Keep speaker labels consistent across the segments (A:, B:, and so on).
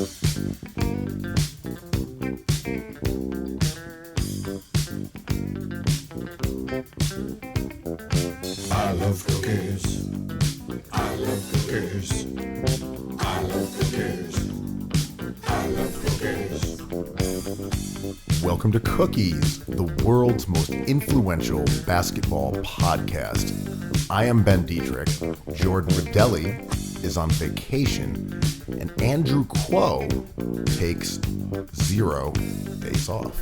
A: I love cookies. I love cookies. I love cookies. I love cookies.
B: Welcome to Cookies, the world's most influential basketball podcast. I am Ben Detrick. Jordan Redaelli is on vacation, and Andrew Kuo takes 0 days off.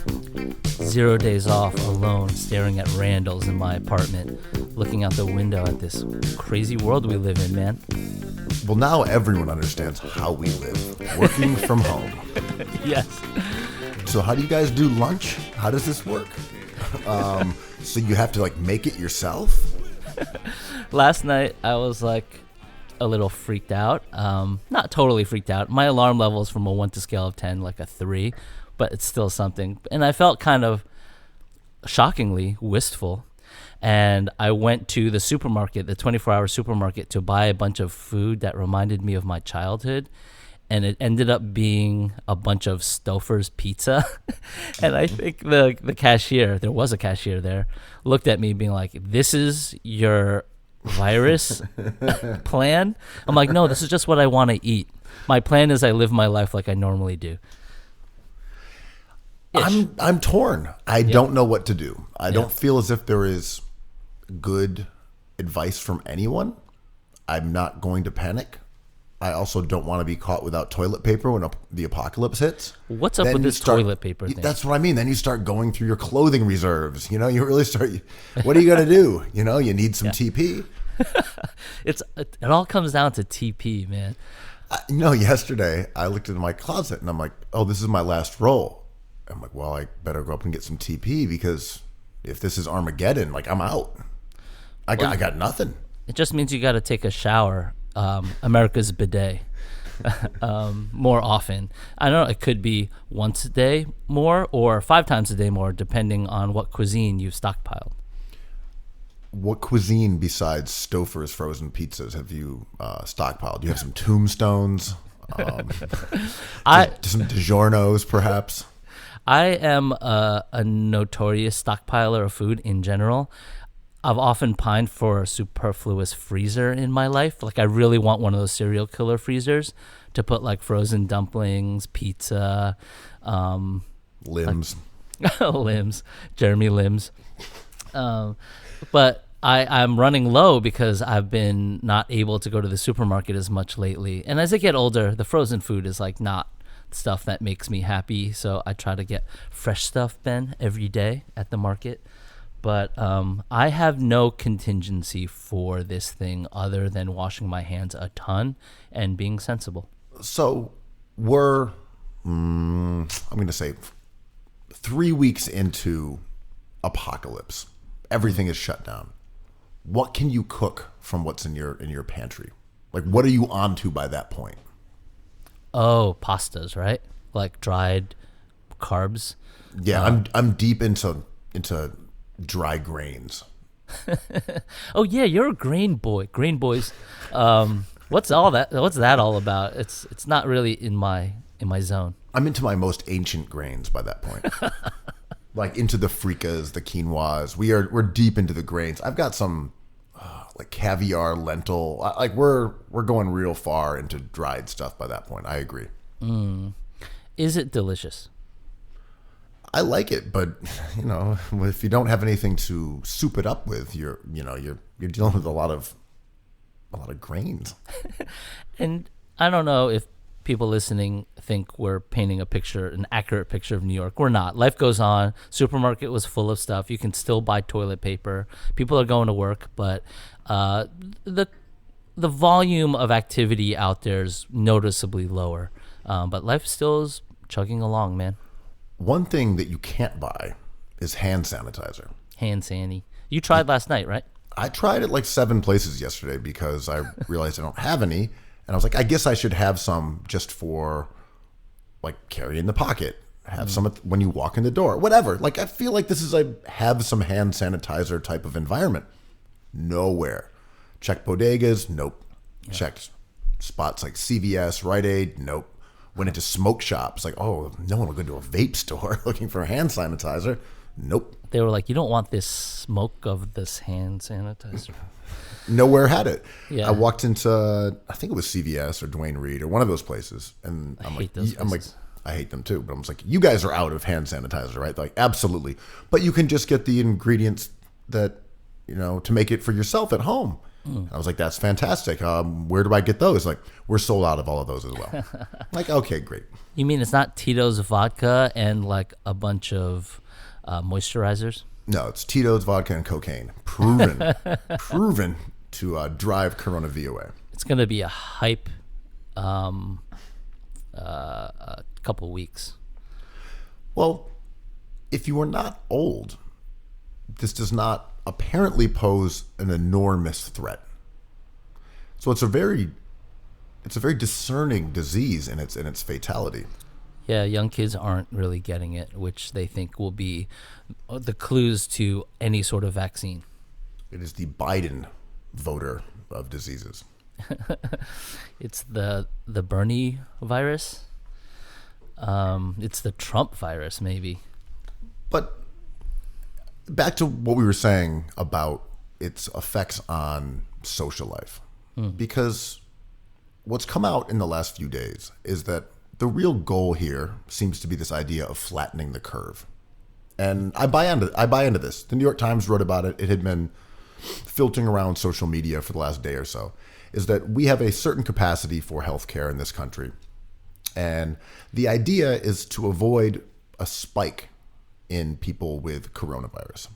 C: 0 days off alone, staring at Randall's in my apartment, looking out the window at this crazy world we live in, man.
B: Well, now everyone understands how we live, working from home.
C: Yes.
B: So how do you guys do lunch? How does this work? So you have to make it yourself?
C: Last night I was a little freaked out. Not totally freaked out. My alarm level is from a 1 to scale of 10, like a 3, but it's still something. And I felt kind of shockingly wistful. And I went to the supermarket, the 24-hour supermarket, to buy a bunch of food that reminded me of my childhood. And it ended up being a bunch of Stouffer's pizza. And I think the cashier, there was a cashier there, looked at me being like, "This is your virus plan?" I'm like, "No, this is just what I want to eat. My plan is I live my life like I normally do."
B: I'm torn. I don't know what to do. I don't feel as if there is good advice from anyone. I'm not going to panic. I also don't want to be caught without toilet paper when the apocalypse hits.
C: What's up with this toilet paper thing?
B: That's what I mean. Then you start going through your clothing reserves. You really start, what are you going to do? You need some TP.
C: It all comes down to TP, man.
B: Yesterday I looked in my closet and I'm like, oh, this is my last roll. I'm like, well, I better go up and get some TP because if this is Armageddon, I'm out. I got nothing.
C: It just means you got to take a shower. America's bidet more often. I don't know, it could be once a day more or 5 times a day more, depending on what cuisine you've stockpiled.
B: What cuisine besides Stouffer's frozen pizzas have you stockpiled? Do you have some tombstones? Some DiGiorno's, perhaps?
C: I am a notorious stockpiler of food in general. I've often pined for a superfluous freezer in my life. I really want one of those serial killer freezers to put frozen dumplings, pizza,
B: limbs,
C: Jeremy limbs. But I'm running low because I've been not able to go to the supermarket as much lately. And as I get older, the frozen food is not stuff that makes me happy. So I try to get fresh stuff, Ben, every day at the market. But I have no contingency for this thing other than washing my hands a ton and being sensible.
B: So we're, I'm going to say 3 weeks into apocalypse. Everything is shut down. What can you cook from what's in your pantry? What are you onto by that point?
C: Oh, pastas, right? Dried carbs.
B: Yeah, I'm deep into dry grains.
C: Oh yeah, you're a grain boy. Grain boys. What's all that? What's that all about? It's not really in my zone.
B: I'm into my most ancient grains by that point. Into the fricas, the quinoas. We're deep into the grains. I've got some caviar, lentil. We're going real far into dried stuff by that point. I agree.
C: Is it delicious?
B: I like it, but if you don't have anything to soup it up with, you're dealing with a lot of grains.
C: And I don't know if people listening think we're painting an accurate picture of New York. We're not. Life goes on. Supermarket was full of stuff. You can still buy toilet paper. People are going to work, but the volume of activity out there is noticeably lower. But life still is chugging along, man.
B: One thing that you can't buy is hand sanitizer.
C: Hand sandy. You tried last night, right?
B: I tried at 7 places yesterday because I realized I don't have any. And I was like, I guess I should have some just for carry in the pocket. Have some when you walk in the door. Whatever. I feel like this is a have some hand sanitizer type of environment. Nowhere. Checked bodegas. Nope. Yeah. Checked spots like CVS, Rite Aid. Nope. Went into smoke shops. Like, oh, no one will go to a vape store looking for hand sanitizer. Nope.
C: They were like, you don't want this smoke of this hand sanitizer.
B: Nowhere had it.
C: Yeah.
B: I walked into, I think it was CVS or Duane Reade or one of those places, and
C: I hate those places.
B: I hate them too. But I'm just like, you guys are out of hand sanitizer, right? They're like, absolutely. But you can just get the ingredients that, to make it for yourself at home. I was like, that's fantastic. Where do I get those? Like, we're sold out of all of those as well. Like, okay, great.
C: You mean it's not Tito's vodka and like a bunch of moisturizers?
B: No, it's Tito's vodka and cocaine. Proven to drive Corona V away.
C: It's going to be a hype couple weeks.
B: Well, if you are not old, this does not apparently pose an enormous threat. So it's a very discerning disease in its fatality.
C: Yeah, young kids aren't really getting it, which they think will be the clues to any sort of vaccine.
B: It is the Biden voter of diseases.
C: It's the Bernie virus. It's the Trump virus, maybe.
B: But back to what we were saying about its effects on social life. Because what's come out in the last few days is that the real goal here seems to be this idea of flattening the curve. And I buy into this. The New York Times wrote about it. It had been filtering around social media for the last day or so, is that we have a certain capacity for healthcare in this country. And the idea is to avoid a spike in people with coronavirus.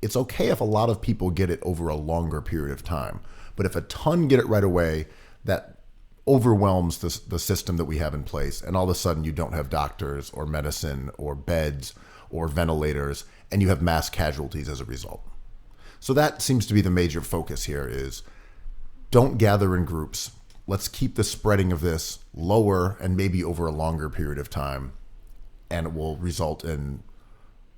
B: It's okay if a lot of people get it over a longer period of time, but if a ton get it right away, that overwhelms the system that we have in place, and all of a sudden you don't have doctors or medicine or beds or ventilators, and you have mass casualties as a result. So that seems to be the major focus here is don't gather in groups. Let's keep the spreading of this lower and maybe over a longer period of time, and it will result in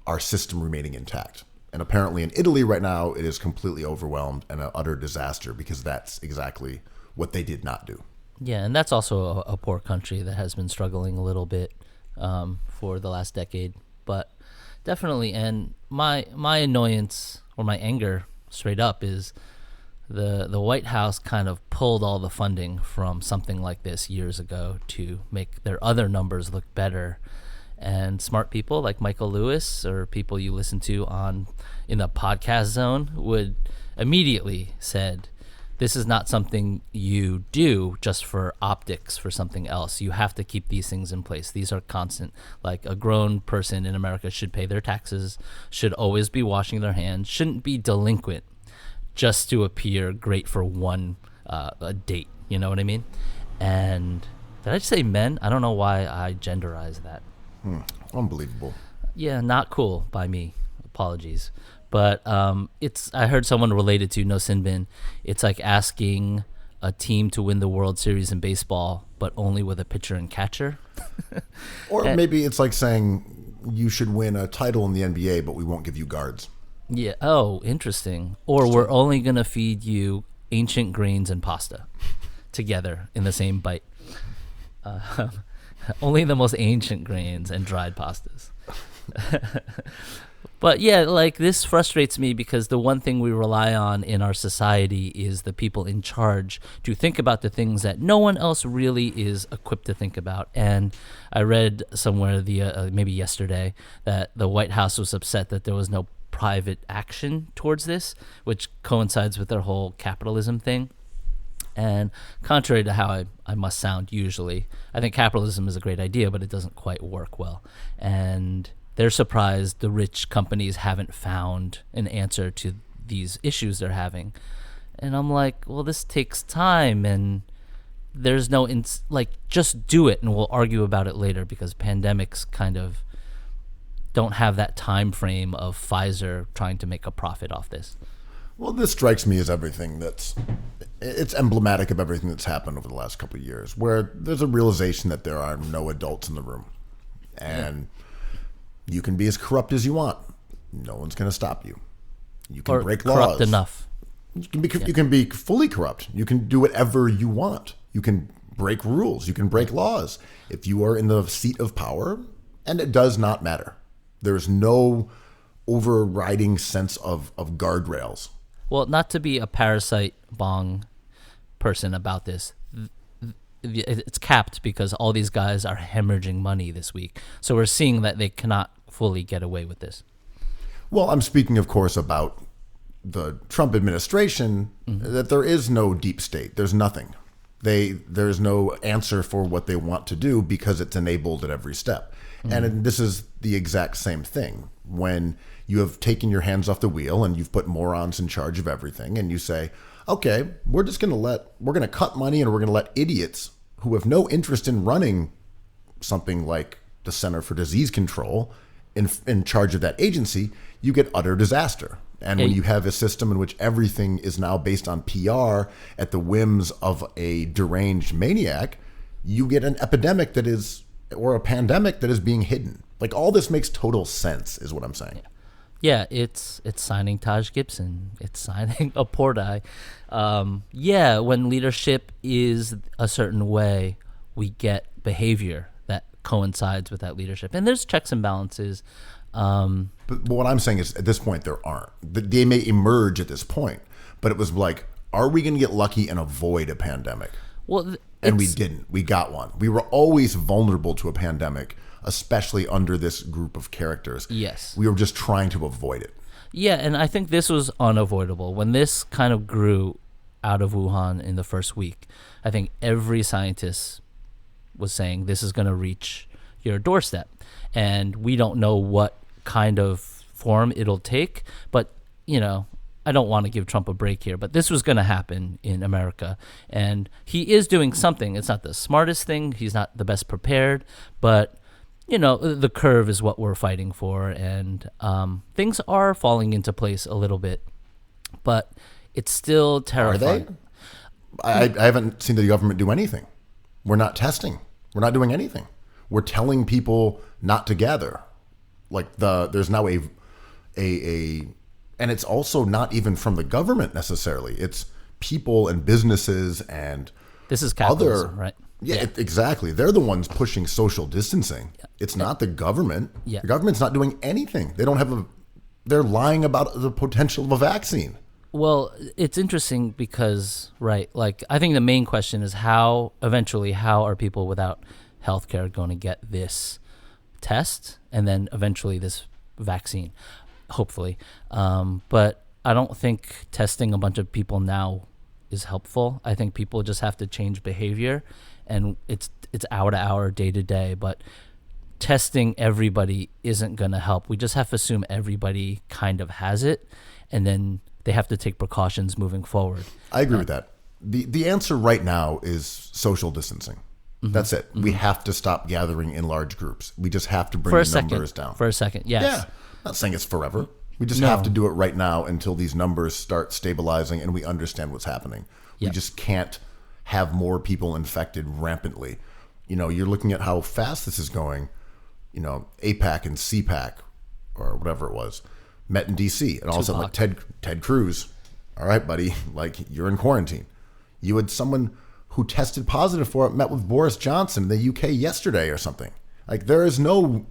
B: our system remaining intact. And apparently in Italy right now, it is completely overwhelmed and an utter disaster because that's exactly what they did not do.
C: Yeah, and that's also a poor country that has been struggling a little bit for the last decade. But definitely, and my annoyance or my anger straight up is the White House kind of pulled all the funding from something like this years ago to make their other numbers look better. And smart people like Michael Lewis or people you listen to in the podcast zone would immediately said, this is not something you do just for optics for something else. You have to keep these things in place. These are constant. Like a grown person in America should pay their taxes, should always be washing their hands, shouldn't be delinquent just to appear great for one a date. You know what I mean? And did I just say men? I don't know why I genderized that.
B: Unbelievable.
C: Yeah, not cool by me. Apologies. But I heard someone related to No Sin Bin. It's like asking a team to win the World Series in baseball, but only with a pitcher and catcher.
B: Or maybe it's like saying you should win a title in the NBA, but we won't give you guards.
C: Yeah. Oh, interesting. Or we're only going to feed you ancient grains and pasta together in the same bite. Only the most ancient grains and dried pastas. But yeah, like this frustrates me because the one thing we rely on in our society is the people in charge to think about the things that no one else really is equipped to think about. And I read somewhere maybe yesterday that the White House was upset that there was no private action towards this, which coincides with their whole capitalism thing. And contrary to how I must sound usually, I think capitalism is a great idea, but it doesn't quite work well. And they're surprised the rich companies haven't found an answer to these issues they're having. And I'm like, well, this takes time, and there's no, just do it, and we'll argue about it later, because pandemics kind of don't have that time frame of Pfizer trying to make a profit off this.
B: Well, this strikes me as it's emblematic of everything that's happened over the last couple of years, where there's a realization that there are no adults in the room. And you can be as corrupt as you want. No one's going to stop you. You can break laws.
C: Corrupt enough.
B: You can be fully corrupt. You can do whatever you want. You can break rules. You can break laws. If you are in the seat of power, and it does not matter. There's no overriding sense of guardrails.
C: Well, not to be a parasite bong person about this, it's capped because all these guys are hemorrhaging money this week. So we're seeing that they cannot fully get away with this.
B: Well, I'm speaking, of course, about the Trump administration, that there is no deep state. There's nothing. There's no answer for what they want to do because it's enabled at every step. And this is the exact same thing. When you have taken your hands off the wheel and you've put morons in charge of everything, and you say, okay, we're going to cut money and we're going to let idiots who have no interest in running something like the Center for Disease Control in charge of that agency, you get utter disaster. And when you have a system in which everything is now based on PR at the whims of a deranged maniac, you get an epidemic or a pandemic that is being hidden. Like, all this makes total sense, is what I'm saying.
C: Yeah, it's signing Taj Gibson. It's signing a Portai. When leadership is a certain way, we get behavior that coincides with that leadership. And there's checks and balances.
B: But what I'm saying is, at this point, there aren't. They may emerge at this point, but it was like, are we going to get lucky and avoid a pandemic?
C: Well,
B: and we didn't. We got one. We were always vulnerable to a pandemic, especially under this group of characters.
C: Yes.
B: We were just trying to avoid it.
C: Yeah, and I think this was unavoidable. When this kind of grew out of Wuhan in the first week, I think every scientist was saying this is going to reach your doorstep. And we don't know what kind of form it'll take. But, I don't want to give Trump a break here, but this was going to happen in America. And he is doing something. It's not the smartest thing. He's not the best prepared. But, the curve is what we're fighting for. And things are falling into place a little bit. But it's still terrifying.
B: Are they? I haven't seen the government do anything. We're not testing. We're not doing anything. We're telling people not to gather. Like, there's now and it's also not even from the government necessarily. It's people and businesses and
C: this is capitalism, right?
B: Yeah, exactly. They're the ones pushing social distancing. Yeah. It's not the government.
C: Yeah.
B: The government's not doing anything. They don't have they're lying about the potential of a vaccine.
C: Well, it's interesting because, right, like, I think the main question is how are people without healthcare going to get this test and then eventually this vaccine, hopefully. But I don't think testing a bunch of people now is helpful. I think people just have to change behavior, and it's hour to hour, day to day. But testing everybody isn't going to help. We just have to assume everybody kind of has it, and then they have to take precautions moving forward.
B: I agree with that. The answer right now is social distancing. Mm-hmm. That's it. Mm-hmm. We have to stop gathering in large groups. We just have to bring the numbers down.
C: For a second, yes.
B: Yeah. Not saying it's forever. We just have to do it right now until these numbers start stabilizing and we understand what's happening. We just can't have more people infected rampantly. You're looking at how fast this is going. APAC and CPAC, or whatever it was, met in D.C. And all of a sudden, like, Ted Cruz, all right, buddy, like, you're in quarantine. You had someone who tested positive for it met with Boris Johnson in the UK yesterday or something. Like, there is no,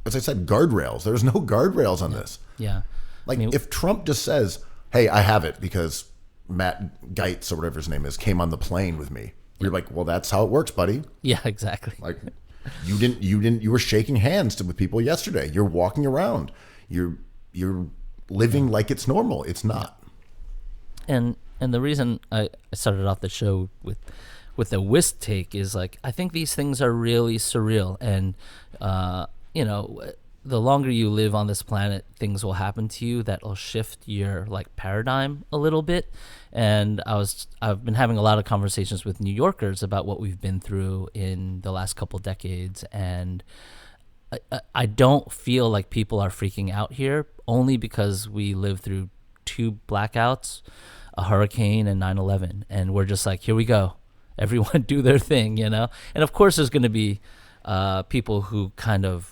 B: as I said, guardrails. There's no guardrails on this.
C: Yeah.
B: Like, if Trump just says, hey, I have it because Matt Gaetz or whatever his name is came on the plane with me. You're like, well, that's how it works, buddy.
C: Yeah, exactly.
B: Like, you were shaking hands with people yesterday. You're walking around. You're living like it's normal. It's not.
C: And the reason I started off the show with a whist take is, like, I think these things are really surreal. And, the longer you live on this planet, things will happen to you that will shift your, like, paradigm a little bit. And I've been having a lot of conversations with New Yorkers about what we've been through in the last couple decades. And I don't feel like people are freaking out here, only because we lived through 2 blackouts, a hurricane, and 9/11. And we're just like, here we go. Everyone do their thing, And of course there's going to be people who kind of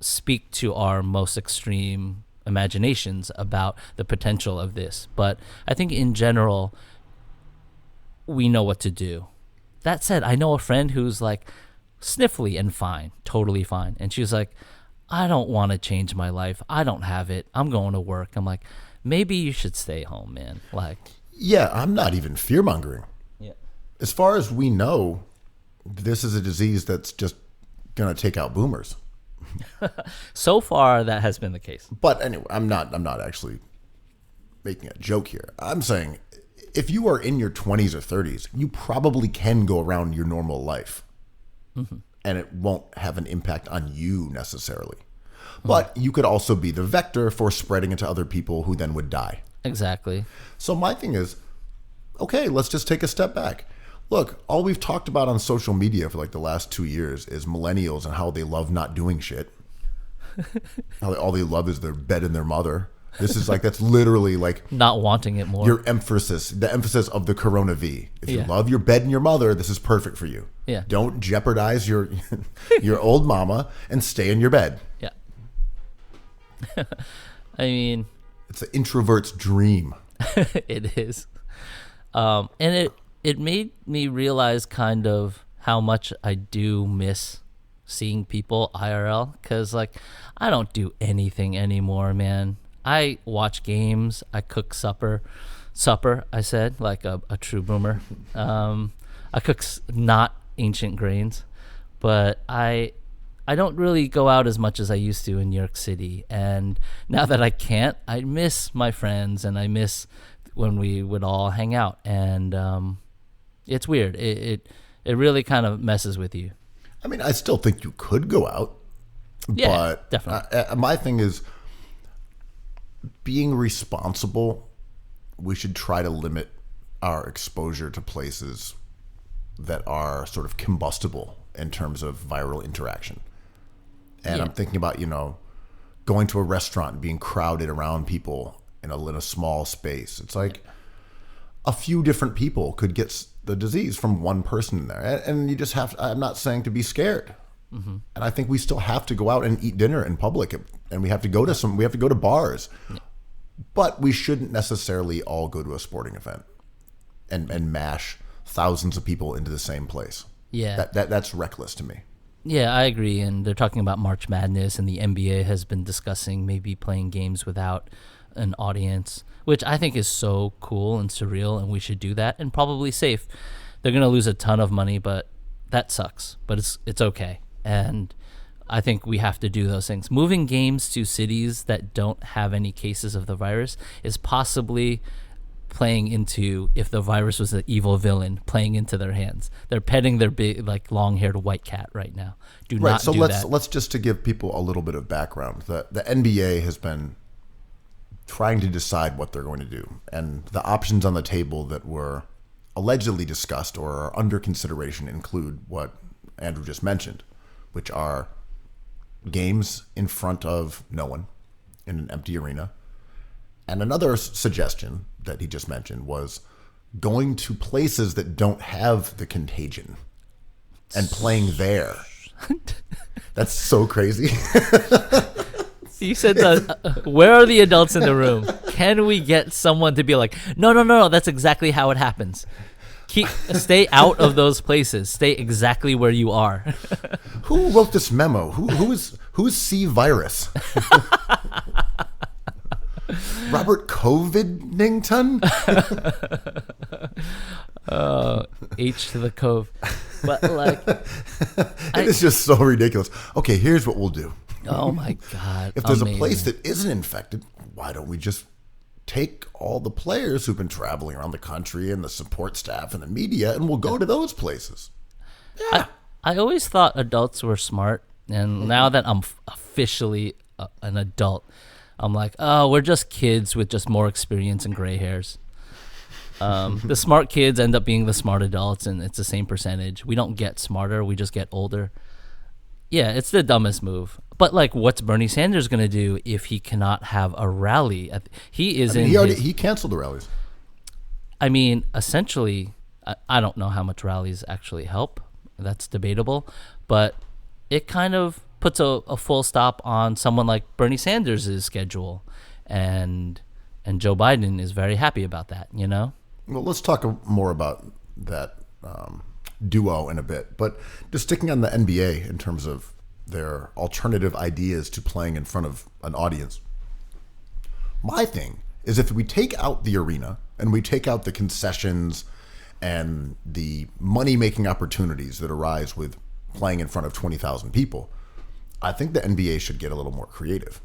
C: speak to our most extreme imaginations about the potential of this. But I think in general, we know what to do. that said, I know a friend who's like sniffly and fine, totally fine. And she was like, I don't want to change my life. I don't have it. I'm going to work. I'm like, maybe you should stay home, man. Like,
B: yeah, I'm not even fear-mongering.
C: yeah.
B: As far as we know, this is a disease that's just going to take out boomers.
C: So far, that has been the case.
B: But anyway, I'm not actually making a joke here. I'm saying if you are in your 20s or 30s, you probably can go around your normal life. Mm-hmm. And it won't have an impact on you necessarily. But you could also be the vector for spreading it to other people who then would die.
C: Exactly.
B: So my thing is, okay, let's just take a step back. Look, all we've talked about on social media for like the last 2 years is millennials and how they love not doing shit. All they love is their bed and their mother. This is like, that's literally like
C: Not wanting it more.
B: the emphasis of the Corona V. If you love your bed and your mother, this is perfect for you.
C: Yeah.
B: Don't jeopardize your old mama and stay in your bed.
C: Yeah. I mean,
B: it's an introvert's dream.
C: it is. And it made me realize kind of how much I do miss seeing people IRL, because like I don't do anything anymore, man. I watch games, I cook supper, I said, like a true boomer. I cook not ancient grains, but I don't really go out as much as I used to in New York City. And now that I can't, I miss my friends and I miss when we would all hang out. And it's weird. It really kind of messes with you.
B: I mean, I still think you could go out.
C: Yeah,
B: but
C: definitely.
B: My thing is, being responsible, we should try to limit our exposure to places that are sort of combustible in terms of viral interaction. And I'm thinking about, going to a restaurant and being crowded around people in a small space. It's like a few different people could get the disease from one person in there. And you just have to, I'm not saying to be scared. Mm-hmm. And I think we still have to go out and eat dinner in public, and we have to go to bars. Yeah. But we shouldn't necessarily all go to a sporting event and mash thousands of people into the same place.
C: Yeah.
B: That's reckless to me.
C: Yeah, I agree. And they're talking about March Madness, and the NBA has been discussing maybe playing games without an audience, which I think is so cool and surreal, and we should do that, and probably safe. They're going to lose a ton of money, but that sucks. But it's okay. And I think we have to do those things. Moving games to cities that don't have any cases of the virus is possibly playing into, if the virus was an evil villain, playing into their hands. They're petting their big, like, long-haired white cat right now. Do not do that.
B: So let's just to give people a little bit of background. The NBA has been trying to decide what they're going to do, and the options on the table that were allegedly discussed or are under consideration include what Andrew just mentioned, which are games in front of no one in an empty arena. And another suggestion that he just mentioned was going to places that don't have the contagion and playing there. That's so crazy.
C: You said where are the adults in the room? Can we get someone to be like, no, that's exactly how it happens. Stay out of those places. Stay exactly where you are.
B: Who wrote this memo? Who is C virus? Robert Covidington?
C: H to the cove. But like,
B: it is just so ridiculous. Okay, here's what we'll do.
C: Oh my God.
B: If there's a place that isn't infected, why don't we just take all the players who've been traveling around the country and the support staff and the media, and we'll go to those places. Yeah.
C: I always thought adults were smart, and now that I'm officially an adult, I'm like, oh, we're just kids with just more experience and gray hairs. The smart kids end up being the smart adults, and it's the same percentage. We don't get smarter, we just get older. Yeah, it's the dumbest move. But like, what's Bernie Sanders going to do if he cannot have a rally? He
B: canceled the rallies.
C: I mean, essentially, I don't know how much rallies actually help. That's debatable. But it kind of puts a full stop on someone like Bernie Sanders' schedule. And Joe Biden is very happy about that,
B: Well, let's talk more about that duo in a bit. But just sticking on the NBA in terms of their alternative ideas to playing in front of an audience. My thing is if we take out the arena and we take out the concessions and the money-making opportunities that arise with playing in front of 20,000 people, I think the NBA should get a little more creative.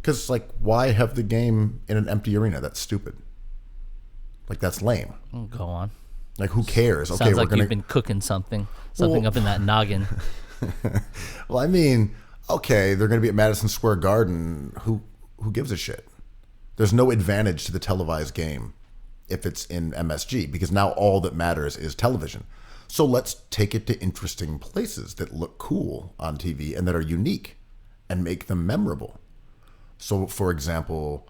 B: Because, like, why have the game in an empty arena? That's stupid. Like, that's lame.
C: Go on.
B: Like, who cares?
C: Sounds like you've been cooking something up in that noggin.
B: Well, I mean, okay, they're going to be at Madison Square Garden. Who gives a shit? There's no advantage to the televised game if it's in MSG, because now all that matters is television. So let's take it to interesting places that look cool on TV and that are unique and make them memorable. So, for example,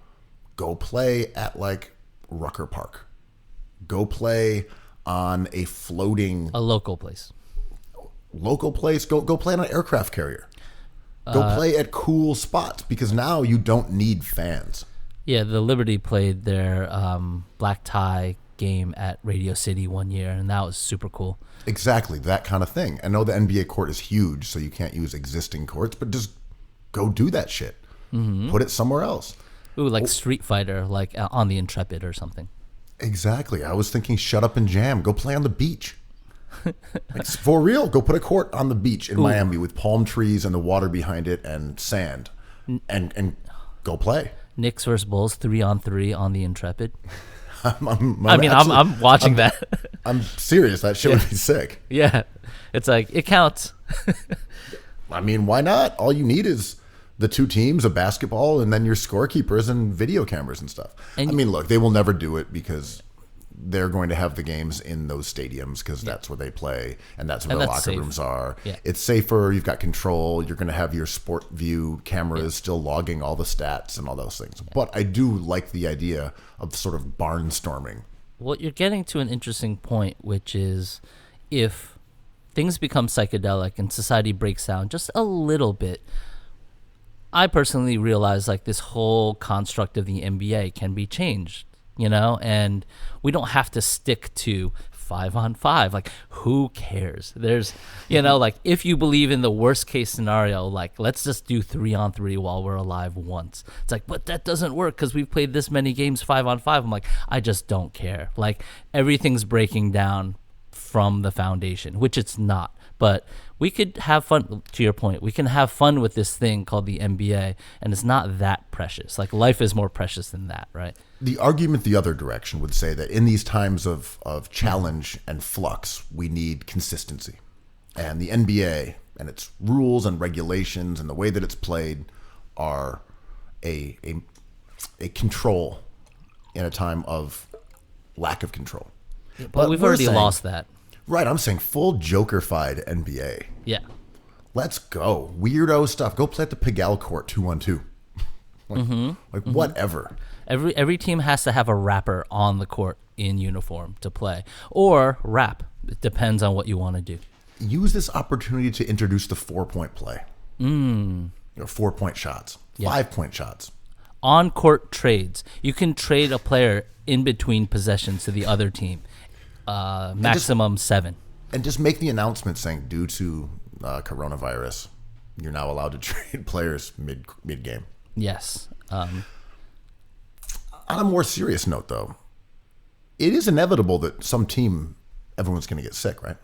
B: go play at, like, Rucker Park. Go play on a
C: local place.
B: Go play on an aircraft carrier. Go play at cool spots, because now you don't need fans.
C: Yeah, the Liberty played their black tie game at Radio City one year, and that was super cool.
B: Exactly, that kind of thing. I know the NBA court is huge, so you can't use existing courts, but just go do that shit. Mm-hmm. Put it somewhere else.
C: Ooh, like Street Fighter, like on the Intrepid or something.
B: Exactly. I was thinking shut up and jam. Go play on the beach. Like, for real, go put a court on the beach in Miami with palm trees and the water behind it and sand, and go play.
C: Knicks versus Bulls 3-on-3 on the Intrepid.
B: I'm
C: watching that.
B: I'm serious. That shit would be sick.
C: Yeah, it's like, it counts.
B: I mean, why not? All you need is the two teams, a basketball, and then your scorekeepers and video cameras and stuff. And I mean, look, they will never do it because they're going to have the games in those stadiums because that's where they play and that's where the locker rooms are. Yeah. It's safer. You've got control. You're going to have your sport view cameras still logging all the stats and all those things. But I do like the idea of sort of barnstorming.
C: Well, you're getting to an interesting point, which is if things become psychedelic and society breaks down just a little bit, I personally realize like this whole construct of the NBA can be changed, you know, and we don't have to stick to 5-on-5. Like, who cares? There's, you know, like, if you believe in the worst case scenario, like, let's just do 3-on-3 while we're alive once. It's like, but that doesn't work because we've played this many games 5-on-5. I'm like, I just don't care. Like, everything's breaking down from the foundation, which it's not. But we could have fun, to your point, we can have fun with this thing called the NBA, and it's not that precious. Like, life is more precious than that, right?
B: The argument the other direction would say that in these times of challenge and flux, we need consistency. And the NBA and its rules and regulations and the way that it's played are a control in a time of lack of control.
C: Yeah, but we've already lost that.
B: Right, I'm saying full Joker-fied NBA.
C: Yeah.
B: Let's go. Weirdo stuff. Go play at the Pigalle court 2-on-2. Whatever.
C: Every team has to have a rapper on the court in uniform to play. Or rap. It depends on what you want to do.
B: Use this opportunity to introduce the 4-point play. You know, 4-point shots. Yeah. 5-point shots. On-court
C: trades. You can trade a player in between possessions to the other team. Maximum 7.
B: And just make the announcement saying, due to coronavirus, you're now allowed to trade players mid-game.
C: Yes.
B: On a more serious note, though, it is inevitable that everyone's going to get sick, right?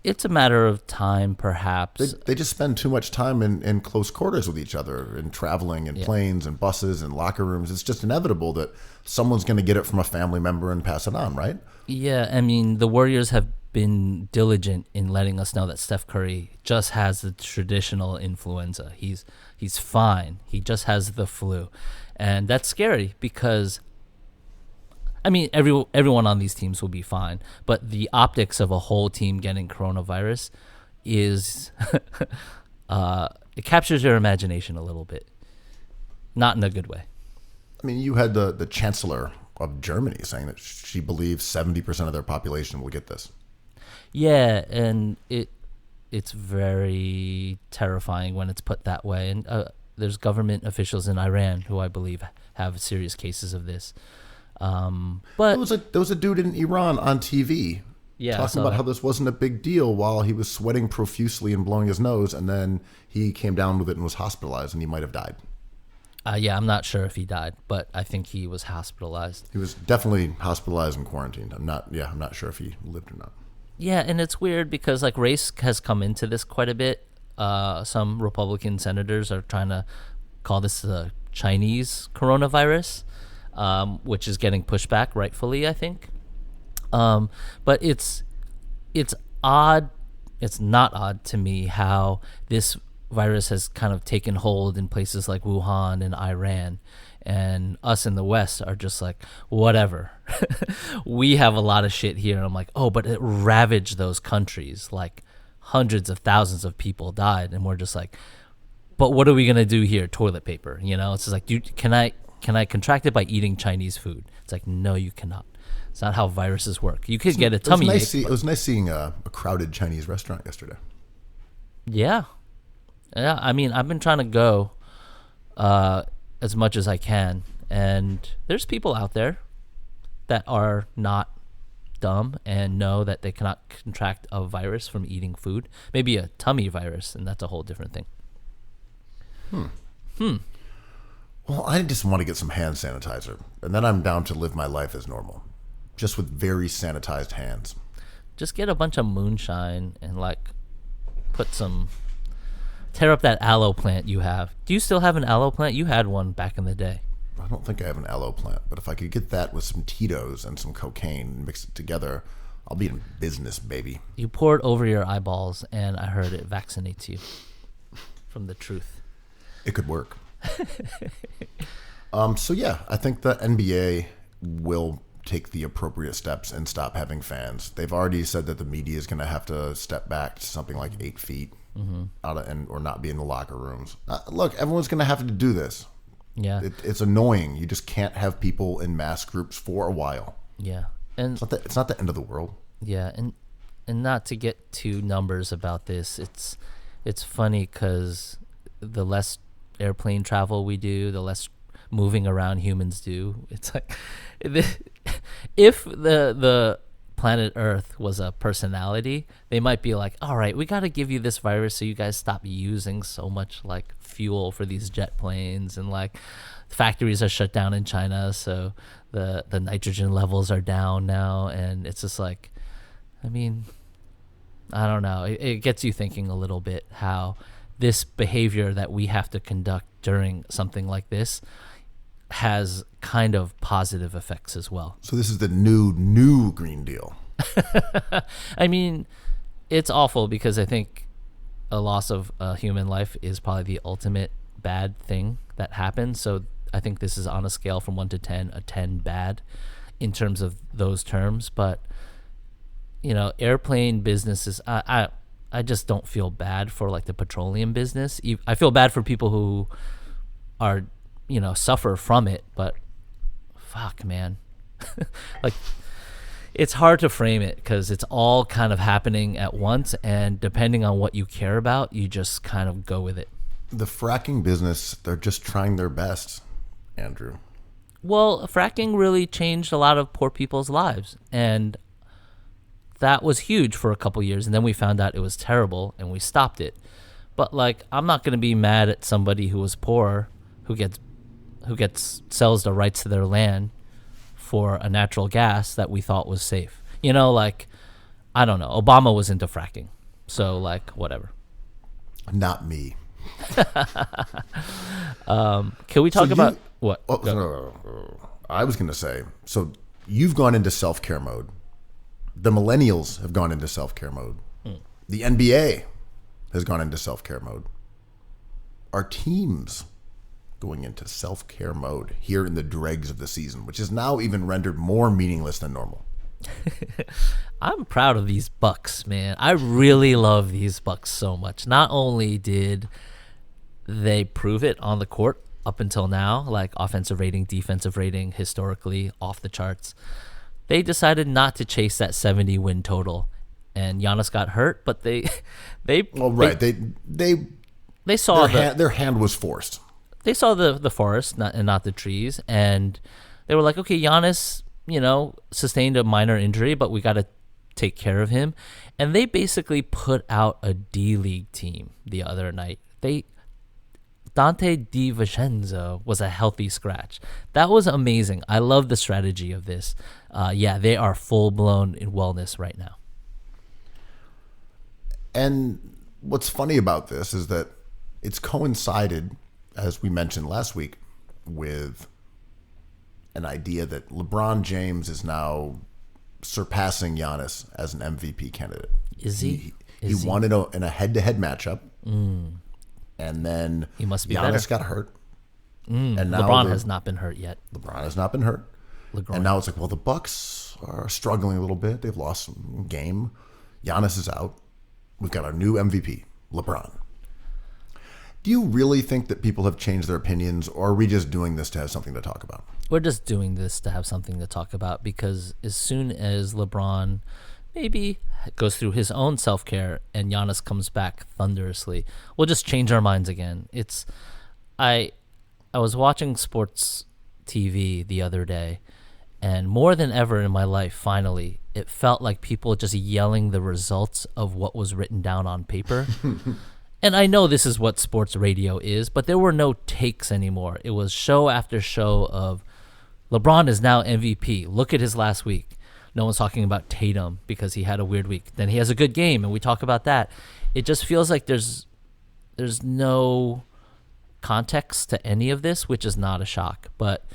C: It's a matter of time, perhaps.
B: They just spend too much time in close quarters with each other and traveling in planes and buses and locker rooms. It's just inevitable that someone's going to get it from a family member and pass it on, right?
C: Yeah, I mean, the Warriors have been diligent in letting us know that Steph Curry just has the traditional influenza. He's fine. He just has the flu. And that's scary because, I mean, everyone on these teams will be fine, but the optics of a whole team getting coronavirus is it captures your imagination a little bit, not in a good way.
B: I mean, you had the chancellor of Germany saying that she believes 70% of their population will get this.
C: Yeah, and it's very terrifying when it's put that way. And there's government officials in Iran who I believe have serious cases of this. But
B: there was a dude in Iran on TV
C: Yeah,
B: talking about how this wasn't a big deal while he was sweating profusely and blowing his nose, and then he came down with it and was hospitalized, and he might have died.
C: Yeah, I'm not sure if he died, but I think he was hospitalized.
B: He was definitely hospitalized and quarantined. I'm not sure if he lived or not.
C: Yeah, and it's weird because like race has come into this quite a bit. Some Republican senators are trying to call this the Chinese coronavirus, which is getting pushed back rightfully, I think. But it's odd. It's not odd to me how this virus has kind of taken hold in places like Wuhan and Iran, and us in the West are just like, whatever. We have a lot of shit here. And I'm like, oh, but it ravaged those countries. Like hundreds of thousands of people died. And we're just like, but what are we going to do here? Toilet paper, you know? It's just like, dude, can I contract it by eating Chinese food? It's like, no, you cannot. It's not how viruses work. You could get a tummy ache.
B: It was nice seeing a crowded Chinese restaurant yesterday.
C: Yeah. Yeah, I mean, I've been trying to go as much as I can, and there's people out there that are not dumb and know that they cannot contract a virus from eating food. Maybe a tummy virus, and that's a whole different thing.
B: Well, I just want to get some hand sanitizer, and then I'm down to live my life as normal, just with very sanitized hands.
C: Just get a bunch of moonshine and like tear up that aloe plant you have. Do you still have an aloe plant? You had one back in the day.
B: I don't think I have an aloe plant, but if I could get that with some Tito's and some cocaine and mix it together, I'll be in business, baby.
C: You pour it over your eyeballs, and I heard it vaccinates you from the truth.
B: It could work. So yeah, I think the NBA will take the appropriate steps and stop having fans. They've already said that the media is going to have to step back to something like 8 feet out of, or not be in the locker rooms. Look, everyone's going to have to do this.
C: Yeah,
B: it's annoying. You just can't have people in mass groups for a while.
C: Yeah, and
B: it's not the end of the world.
C: Yeah, and not to get to numbers about this, it's funny because the less airplane travel we do, the less moving around humans do. It's like if the planet Earth was a personality, they might be like, all right, we got to give you this virus so you guys stop using so much like fuel for these jet planes, and like factories are shut down in China, so the nitrogen levels are down now. And it's just like, I mean, I don't know, it gets you thinking a little bit how this behavior that we have to conduct during something like this has kind of positive effects as well.
B: So this is the new Green Deal.
C: I mean, it's awful because I think a loss of human life is probably the ultimate bad thing that happens. So I think this is on a scale from 1 to 10, a 10 bad in terms of those terms. But, you know, airplane businesses, I just don't feel bad for like the petroleum business. I feel bad for people who are, you know, suffer from it, but fuck, man. Like, it's hard to frame it because it's all kind of happening at once, and depending on what you care about, you just kind of go with it.
B: The fracking business, they're just trying their best, Andrew.
C: Well, fracking really changed a lot of poor people's lives, and that was huge for a couple years, and then we found out it was terrible and we stopped it. But like, I'm not going to be mad at somebody who was poor who sells the rights to their land for a natural gas that we thought was safe. You know, like, I don't know, Obama was into fracking, so like, whatever.
B: Not me.
C: Can we talk about what?
B: Oh, no. I was going to say, so you've gone into self-care mode. The millennials have gone into self-care mode. The NBA has gone into self-care mode. Our teams going into self-care mode here in the dregs of the season, which is now even rendered more meaningless than normal.
C: I'm proud of these Bucks, man. I really love these Bucks so much. Not only did they prove it on the court up until now, like offensive rating, defensive rating, historically off the charts, they decided not to chase that 70 win total. And Giannis got hurt, but they saw
B: their hand was forced.
C: They saw the forest not the trees, and they were like, okay, Giannis, you know, sustained a minor injury, but we got to take care of him. And they basically put out a D-League team the other night. Dante DiVincenzo was a healthy scratch. That was amazing. I love the strategy of this. They are full-blown in wellness right now.
B: And what's funny about this is that it's coincided, as we mentioned last week, with an idea that LeBron James is now surpassing Giannis as an MVP candidate.
C: Is he?
B: He won in a head-to-head matchup, and then
C: he must be
B: Giannis
C: better.
B: got hurt. And now
C: LeBron has not been hurt yet.
B: LeBron has not been hurt. And now it's like, well, the Bucks are struggling a little bit. They've lost some game. Giannis is out. We've got our new MVP, LeBron. Do you really think that people have changed their opinions, or are we just doing this to have something to talk about?
C: We're just doing this to have something to talk about, because as soon as LeBron maybe goes through his own self-care and Giannis comes back thunderously, we'll just change our minds again. I was watching sports TV the other day, and more than ever in my life, finally, it felt like people just yelling the results of what was written down on paper. And I know this is what sports radio is, but there were no takes anymore. It was show after show of LeBron is now MVP. Look at his last week. No one's talking about Tatum because he had a weird week. Then he has a good game, and we talk about that. It just feels like there's no context to any of this, which is not a shock. But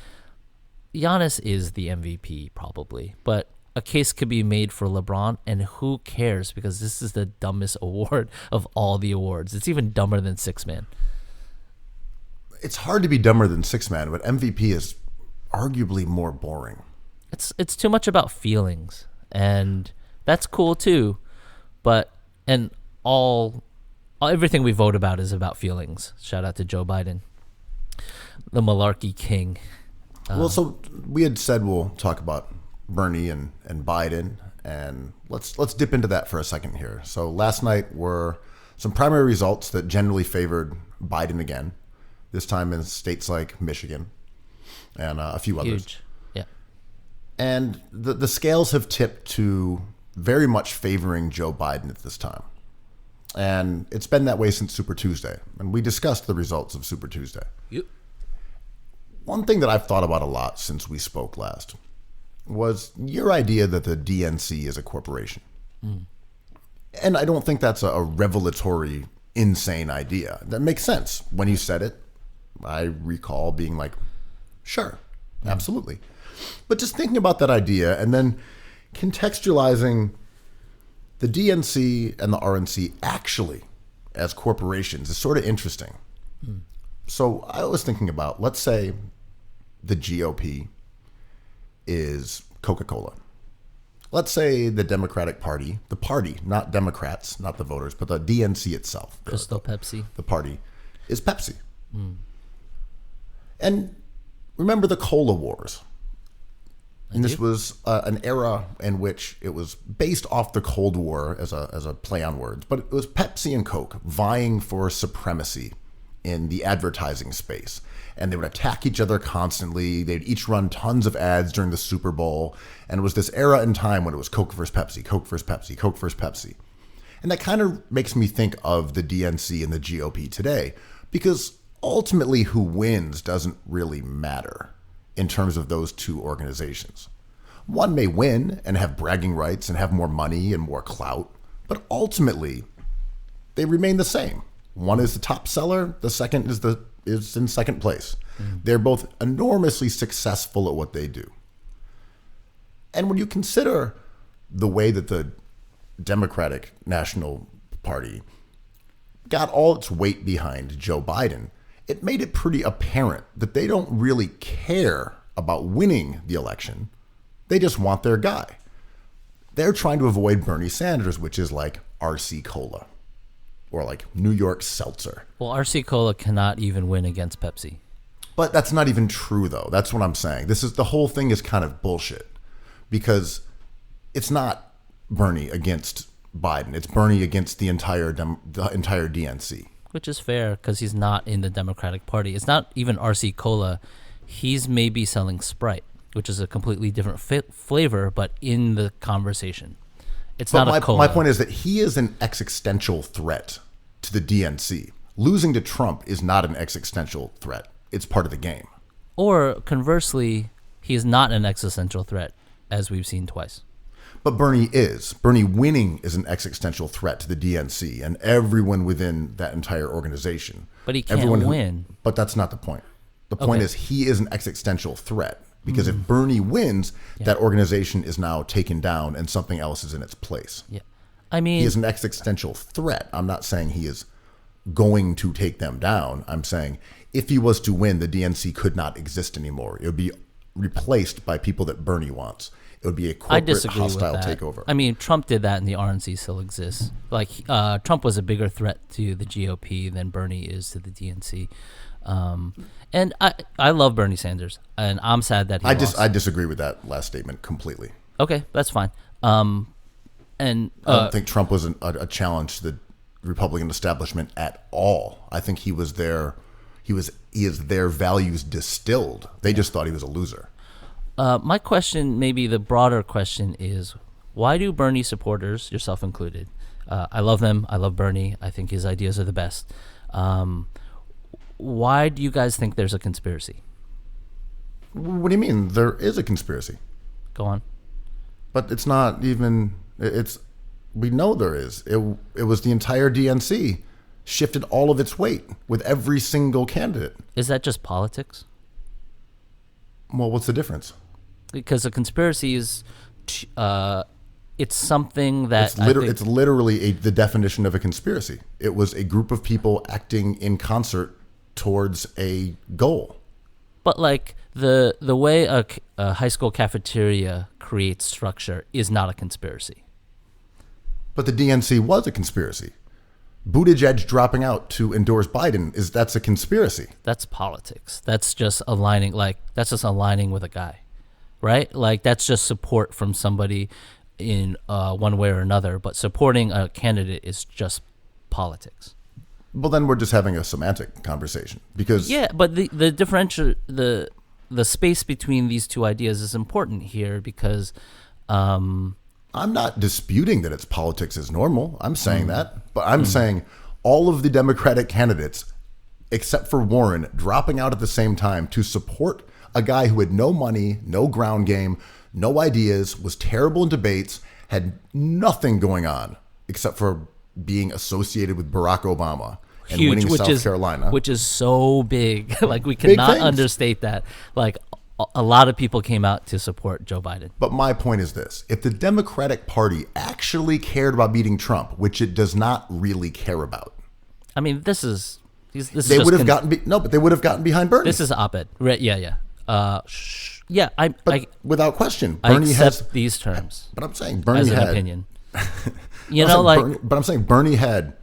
C: Giannis is the MVP probably. But a case could be made for LeBron, and who cares, because this is the dumbest award of all the awards. It's even dumber than Sixth Man.
B: It's hard to be dumber than Sixth Man, but MVP is arguably more boring.
C: It's too much about feelings, and that's cool too. But everything we vote about is about feelings. Shout out to Joe Biden, the malarkey king.
B: So we had said we'll talk about Bernie and Biden, and let's dip into that for a second here. So last night were some primary results that generally favored Biden again, this time in states like Michigan and a few others.
C: Huge. Yeah.
B: And the scales have tipped to very much favoring Joe Biden at this time. And it's been that way since Super Tuesday. And we discussed the results of Super Tuesday.
C: Yep.
B: One thing that I've thought about a lot since we spoke last was your idea that the DNC is a corporation. And I don't think that's a revelatory, insane idea. That makes sense. When you said it, I recall being like, sure, absolutely. But just thinking about that idea and then contextualizing the DNC and the RNC actually as corporations is sort of interesting. So I was thinking about, let's say the GOP is Coca-Cola. Let's say the Democratic Party, the party, not Democrats, not the voters, but the DNC itself.
C: Crystal Pepsi.
B: The party is Pepsi. And remember the Cola Wars. And this was an era in which it was based off the Cold War as a play on words, but it was Pepsi and Coke vying for supremacy in the advertising space. And they would attack each other constantly. They'd each run tons of ads during the Super Bowl. And it was this era in time when it was Coke versus Pepsi, Coke versus Pepsi, Coke versus Pepsi. And that kind of makes me think of the DNC and the GOP today, because ultimately who wins doesn't really matter in terms of those two organizations. One may win and have bragging rights and have more money and more clout, but ultimately they remain the same. One is the top seller, the second is in second place. They're both enormously successful at what they do. And when you consider the way that the Democratic National Party got all its weight behind Joe Biden, it made it pretty apparent that they don't really care about winning the election. They just want their guy. They're trying to avoid Bernie Sanders, which is like RC Cola or like New York Seltzer.
C: Well, RC Cola cannot even win against Pepsi.
B: But that's not even true, though. That's what I'm saying. The whole thing is kind of bullshit, because it's not Bernie against Biden. It's Bernie against the entire DNC.
C: Which is fair, because he's not in the Democratic Party. It's not even RC Cola. He's maybe selling Sprite, which is a completely different flavor, but in the conversation. It's
B: But
C: not a cola.
B: my point is that he is an existential threat to the DNC. Losing to Trump is not an existential threat. It's part of the game.
C: Or conversely, he is not an existential threat, as we've seen twice.
B: But Bernie is. Bernie winning is an existential threat to the DNC and everyone within that entire organization.
C: But he can't win.
B: But that's not the point. The point is he is an existential threat. Because if Bernie wins, that organization is now taken down and something else is in its place.
C: Yeah. I mean,
B: He is an existential threat. I'm not saying he is going to take them down. I'm saying if he was to win, the DNC could not exist anymore. It would be replaced by people that Bernie wants. It would be a
C: I
B: corporate
C: disagree
B: hostile
C: with that.
B: takeover.
C: I mean, Trump did that, and the RNC still exists. Like, Trump was a bigger threat to the GOP than Bernie is to the DNC. And I love Bernie Sanders, and I'm sad that he lost.
B: I disagree with that last statement completely.
C: Okay, that's fine. And
B: I don't think Trump was a challenge to the Republican establishment at all. I think he was there. He is their values distilled. They just thought he was a loser.
C: my question, maybe the broader question, is why do Bernie supporters, yourself included, I love them, I love Bernie, I think his ideas are the best. Why do you guys think there's a conspiracy?
B: What do you mean? There is a conspiracy.
C: Go on.
B: But it's not even, we know there is. It was the entire DNC shifted all of its weight with every single candidate.
C: Is that just politics?
B: Well, what's the difference?
C: Because a conspiracy is, it's something that
B: it's literally the definition of a conspiracy. It was a group of people acting in concert towards a goal.
C: But like the way a high school cafeteria creates structure is not a conspiracy.
B: But the DNC was a conspiracy. Buttigieg dropping out to endorse Biden, that's a conspiracy.
C: That's politics. That's just aligning with a guy, right? Like that's just support from somebody in one way or another. But supporting a candidate is just politics.
B: Well, then we're just having a semantic conversation because
C: but the differential, the space between these two ideas is important here because.
B: I'm not disputing that it's politics as normal. I'm saying that. But I'm saying all of the Democratic candidates, except for Warren, dropping out at the same time to support a guy who had no money, no ground game, no ideas, was terrible in debates, had nothing going on except for being associated with Barack Obama and winning South Carolina.
C: Which is so big. Like we cannot understate that. Like a lot of people came out to support Joe Biden.
B: But my point is this. If the Democratic Party actually cared about beating Trump, which it does not really care about.
C: I mean, they would have
B: gotten behind Bernie.
C: This is op-ed. Right, yeah.
B: Without question,
C: Bernie has these terms.
B: But I'm saying Bernie
C: as an
B: had
C: opinion.
B: But I'm saying Bernie had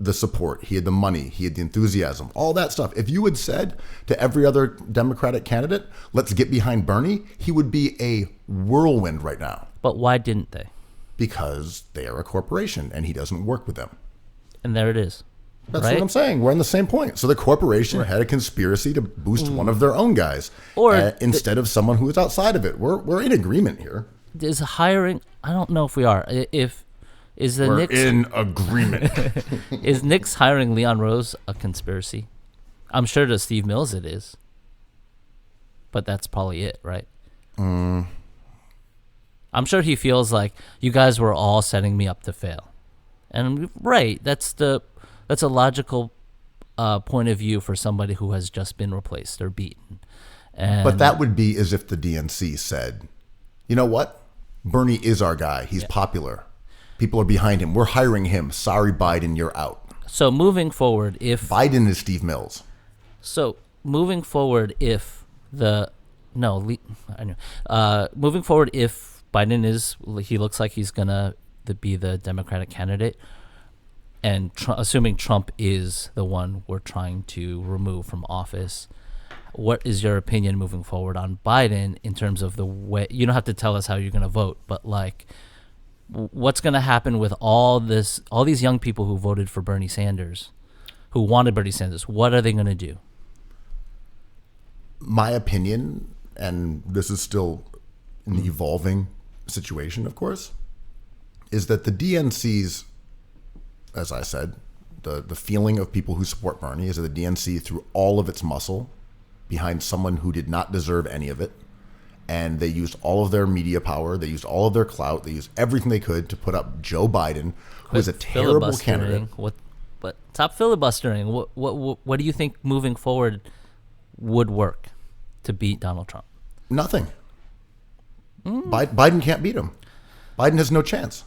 B: the support, he had the money, he had the enthusiasm, all that stuff. If you had said to every other Democratic candidate, let's get behind Bernie, he would be a whirlwind right now.
C: But why didn't they?
B: Because they are a corporation and he doesn't work with them.
C: And there it is.
B: That's
C: right?
B: what I'm saying. We're on the same point. So the corporation had a conspiracy to boost one of their own guys instead of someone who is outside of it. We're in agreement here.
C: Is hiring, I don't know if we are.
B: We're in agreement.
C: Is Nick's hiring Leon Rose a conspiracy? I'm sure to Steve Mills it is. But that's probably it, right? I'm sure he feels like you guys were all setting me up to fail. And right, that's a logical point of view for somebody who has just been replaced or beaten.
B: But that would be as if the DNC said, you know what? Bernie is our guy. He's popular. People are behind him. We're hiring him. Sorry, Biden, you're out.
C: So moving forward, if
B: Biden is Steve Mills.
C: So moving forward, if moving forward, if Biden he looks like he's gonna be the Democratic candidate, and assuming Trump is the one we're trying to remove from office, what is your opinion moving forward on Biden in terms of the way? You don't have to tell us how you're gonna vote, but like, what's going to happen with all these young people who voted for Bernie Sanders, who wanted Bernie Sanders? What are they going to do?
B: My opinion, and this is still an evolving situation, of course, is that the DNC's, as I said, the feeling of people who support Bernie is that the DNC threw all of its muscle behind someone who did not deserve any of it. And they used all of their media power. They used all of their clout. They used everything they could to put up Joe Biden, who is a terrible candidate.
C: But stop filibustering. What do you think moving forward would work to beat Donald Trump?
B: Nothing. Biden can't beat him. Biden has no chance.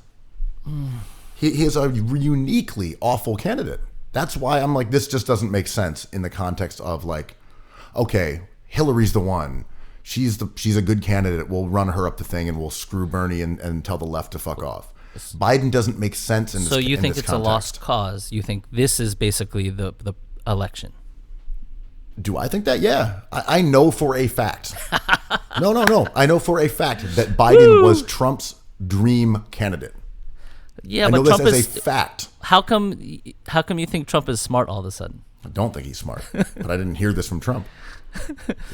B: He is a uniquely awful candidate. That's why I'm like, this just doesn't make sense in the context of like, okay, Hillary's the one. She's a good candidate. We'll run her up the thing and we'll screw Bernie and tell the left to fuck off. Biden doesn't make sense in this.
C: So you think it's
B: context.
C: A lost cause? You think this is basically the election?
B: Do I think that? Yeah. I know for a fact. No. I know for a fact that Biden was Trump's dream candidate.
C: Yeah,
B: I know
C: but Trump
B: this
C: is
B: as a fact.
C: How come you think Trump is smart all of a sudden?
B: I don't think he's smart, but I didn't hear this from Trump.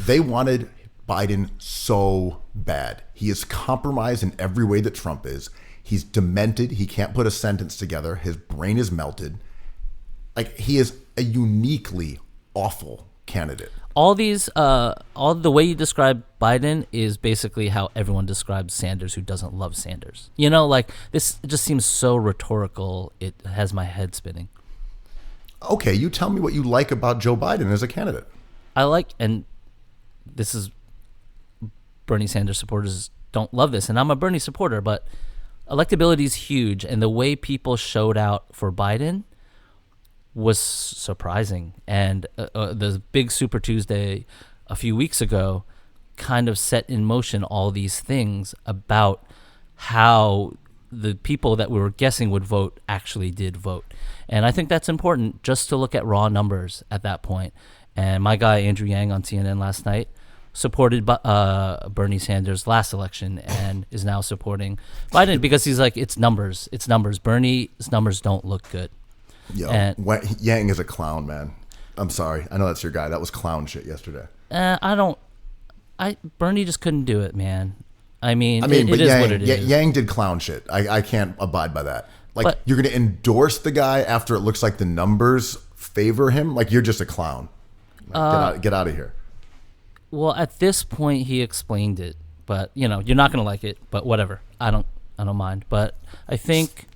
B: They wanted Biden so bad. He is compromised in every way that Trump is. He's demented. He can't put a sentence together. His brain is melted. Like, he is a uniquely awful candidate.
C: All the way you describe Biden is basically how everyone describes Sanders who doesn't love Sanders. You know, like, this just seems so rhetorical. It has my head spinning.
B: Okay, you tell me what you like about Joe Biden as a candidate.
C: I like, and this is, Bernie Sanders supporters don't love this, and I'm a Bernie supporter, but electability is huge, and the way people showed out for Biden was surprising. And the big Super Tuesday a few weeks ago kind of set in motion all these things about how the people that we were guessing would vote actually did vote. And I think that's important, just to look at raw numbers at that point. And my guy Andrew Yang on CNN last night supported Bernie Sanders last election and is now supporting Biden because he's like, it's numbers. Bernie's numbers don't look good.
B: Yo, Yang is a clown, man. I'm sorry. I know that's your guy. That was clown shit yesterday.
C: Bernie just couldn't do it, man. I mean, it is what it is.
B: Yang did clown shit. I can't abide by that. Like, you're going to endorse the guy after it looks like the numbers favor him? Like, you're just a clown. Get out of here.
C: Well, at this point, he explained it, but you're not going to like it. But whatever, I don't mind. But I think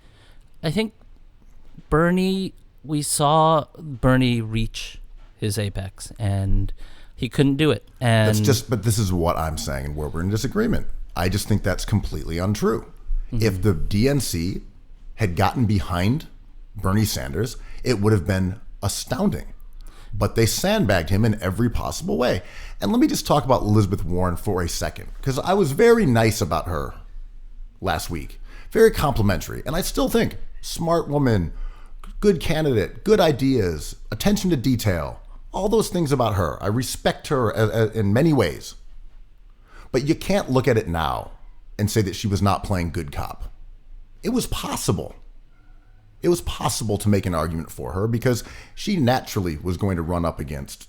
C: Bernie, we saw Bernie reach his apex, and he couldn't do it. And
B: but this is what I'm saying, and where we're in disagreement. I just think that's completely untrue. Mm-hmm. If the DNC had gotten behind Bernie Sanders, it would have been astounding. But they sandbagged him in every possible way. And let me just talk about Elizabeth Warren for a second, because I was very nice about her last week. Very complimentary. And I still think smart woman, good candidate, good ideas, attention to detail, all those things about her. I respect her in many ways. But you can't look at it now and say that she was not playing good cop. It was possible. It was possible to make an argument for her because she naturally was going to run up against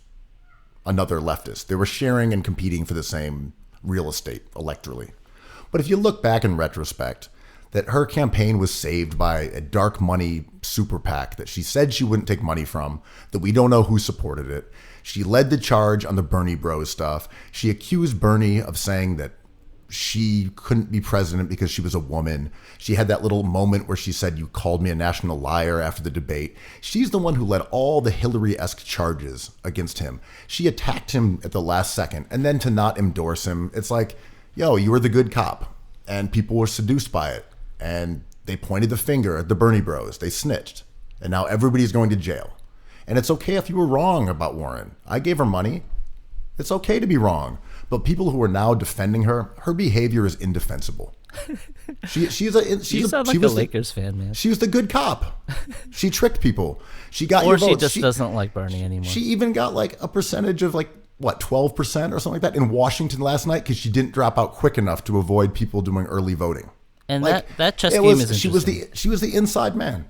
B: another leftist. They were sharing and competing for the same real estate electorally. But if you look back in retrospect, that her campaign was saved by a dark money super PAC that she said she wouldn't take money from, that we don't know who supported it. She led the charge on the Bernie Bros stuff. She accused Bernie of saying that she couldn't be president because she was a woman. She had that little moment where she said, "You called me a national liar," after the debate. She's the one who led all the Hillary-esque charges against him. She attacked him at the last second, and then to not endorse him, it's like, yo, you were the good cop. And people were seduced by it. And they pointed the finger at the Bernie Bros. They snitched. And now everybody's going to jail. And it's okay if you were wrong about Warren. I gave her money. It's okay to be wrong. But people who are now defending her behavior is indefensible. You
C: sound like a Lakers fan, man.
B: She was the good cop. She tricked people. She got your
C: votes. Or she just
B: she
C: doesn't like Bernie anymore.
B: She even got like a percentage of 12% or something like that in Washington last night because she didn't drop out quick enough to avoid people doing early voting.
C: And that chess game is interesting.
B: She was the inside man.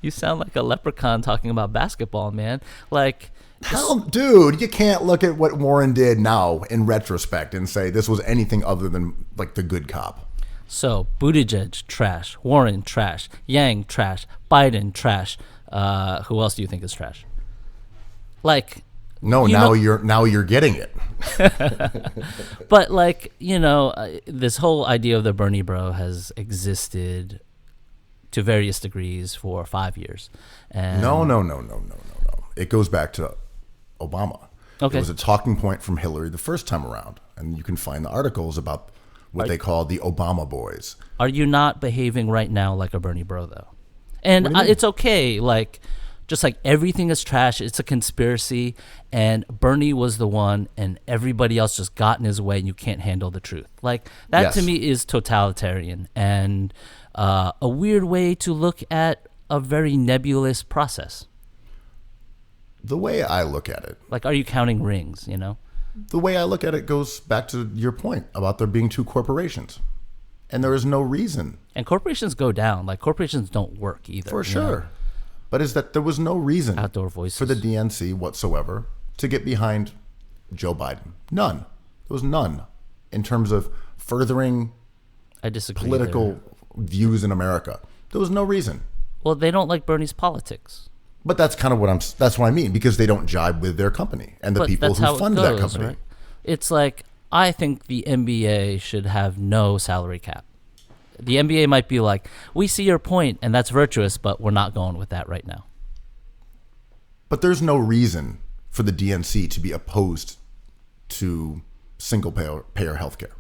C: You sound like a leprechaun talking about basketball, man. Like,
B: hell, dude, you can't look at what Warren did now in retrospect and say this was anything other than like the good cop.
C: So Buttigieg, trash. Warren, trash. Yang, trash. Biden, trash. Who else do you think is trash? Like,
B: No, now you're getting it.
C: but like, this whole idea of the Bernie bro has existed to various degrees for 5 years. And
B: No. It goes back to Obama.
C: Okay.
B: It was a talking point from Hillary the first time around, and you can find the articles about what they call the Obama boys.
C: Are you not behaving right now like a Bernie bro, though? And
B: What do you mean?
C: it's okay. Like, just like everything is trash. It's a conspiracy. And Bernie was the one, and everybody else just got in his way, and you can't handle the truth. Like, that to
B: Yes.
C: me is totalitarian and a weird way to look at a very nebulous process.
B: The way I look at it,
C: Like, are you counting rings,
B: the way I look at it goes back to your point about there being two corporations. And there is no reason.
C: And corporations go down. Like, corporations don't work either.
B: For sure. But is that there was no reason
C: Outdoor voices.
B: for the DNC whatsoever to get behind Joe Biden. None. There was none in terms of furthering
C: I disagree.
B: political
C: there.
B: views in America. There was no reason.
C: Well, they don't like Bernie's politics.
B: But that's kind of that's what I mean, because they don't jibe with their company and the
C: But
B: people
C: that's how
B: who
C: it
B: fund
C: goes,
B: that company.
C: right? It's like, I think the NBA should have no salary cap. The NBA might be like, we see your point, and that's virtuous, but we're not going with that right now.
B: But there's no reason for the DNC to be opposed to single payer healthcare.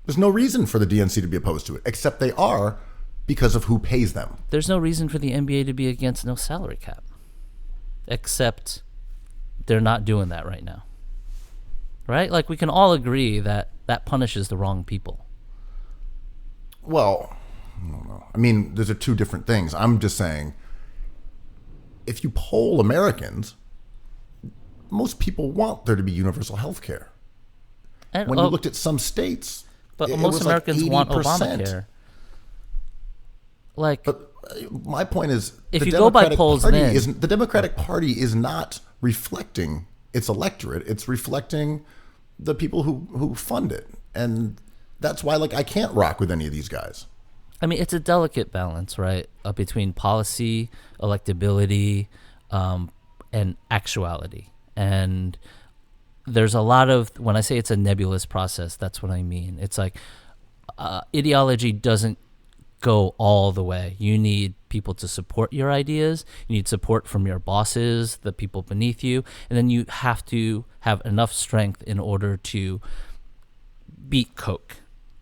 B: There's no reason for the DNC to be opposed to it, except they are because of who pays them.
C: There's no reason for the NBA to be against no salary cap, except they're not doing that right now. Right? Like, we can all agree that that punishes the wrong people.
B: Well, I don't know. I mean, those are two different things. I'm just saying, if you poll Americans, most people want there to be universal health care.
C: And,
B: When you looked at some states,
C: but
B: it
C: most
B: was like
C: Americans want
B: 80%.
C: Obamacare. Like,
B: But my point is,
C: If you go by polls then-
B: the Democratic Party is not reflecting its electorate. It's reflecting the people who fund it, and that's why, like, I can't rock with any of these guys.
C: I mean, it's a delicate balance, right, between policy, electability, and actuality. And there's a lot of, when I say it's a nebulous process, that's what I mean. It's like ideology doesn't go all the way. You need people to support your ideas. You need support from your bosses, the people beneath you, and then you have to have enough strength in order to beat Coke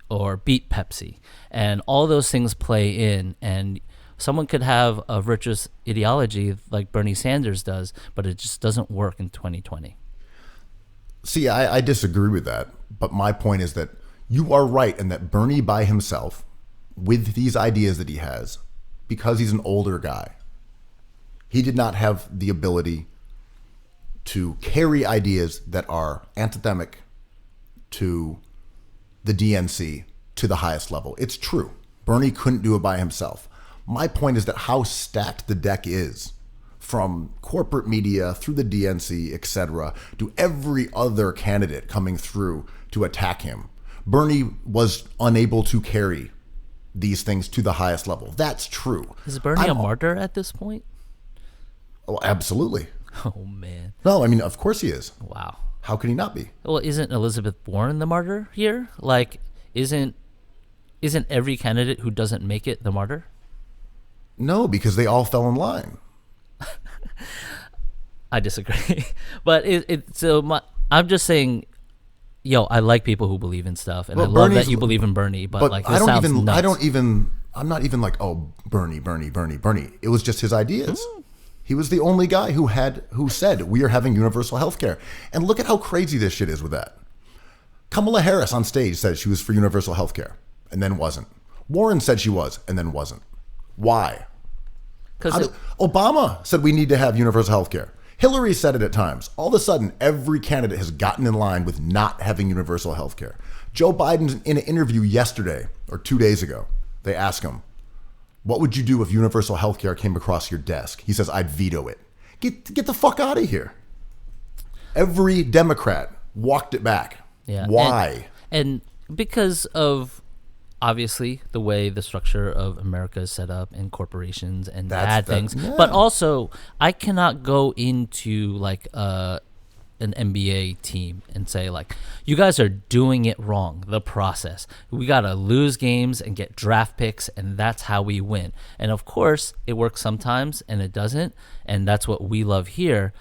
C: or beat Pepsi. And all those things play in, and someone could have a virtuous ideology like Bernie Sanders does, but it just doesn't work in 2020.
B: See, I disagree with that, but my point is that you are right in that Bernie by himself, with these ideas that he has, because he's an older guy, he did not have the ability to carry ideas that are anthemic to the DNC to the highest level. It's true. Bernie couldn't do it by himself. My point is that how stacked the deck is, from corporate media through the DNC, etc., to every other candidate coming through to attack him. Bernie was unable to carry these things to the highest level. That's true.
C: Is Bernie a martyr at this point?
B: Oh, absolutely.
C: Oh, man.
B: No, I mean, of course he is.
C: Wow.
B: How could he not be?
C: Well, isn't Elizabeth Warren the martyr here? Like, isn't every candidate who doesn't make it the martyr?
B: No, because they all fell in line.
C: I disagree. But I'm just saying, yo, I like people who believe in stuff, and
B: Well,
C: I love
B: Bernie's-
C: that you believe in Bernie. But like, this
B: I don't
C: sounds
B: even.
C: nuts.
B: I'm not even like, oh, Bernie. It was just his ideas. He was the only guy who said we are having universal health care. And look at how crazy this shit is with that. Kamala Harris on stage said she was for universal health care and then wasn't. Warren said she was and then wasn't. Why?
C: Because
B: Obama said we need to have universal health care. Hillary said it at times. All of a sudden, every candidate has gotten in line with not having universal health care. Joe Biden, in an interview yesterday or 2 days ago, they asked him, what would you do if universal health care came across your desk? He says, I'd veto it. Get the fuck out of here. Every Democrat walked it back.
C: Yeah.
B: Why?
C: And because of obviously the way the structure of America is set up and corporations and
B: That's-
C: bad things,
B: yeah.
C: but also I cannot go into like an NBA team and say like, you guys are doing it wrong, the process. We got to lose games and get draft picks, and that's how we win. And of course, it works sometimes and it doesn't, and that's what we love here.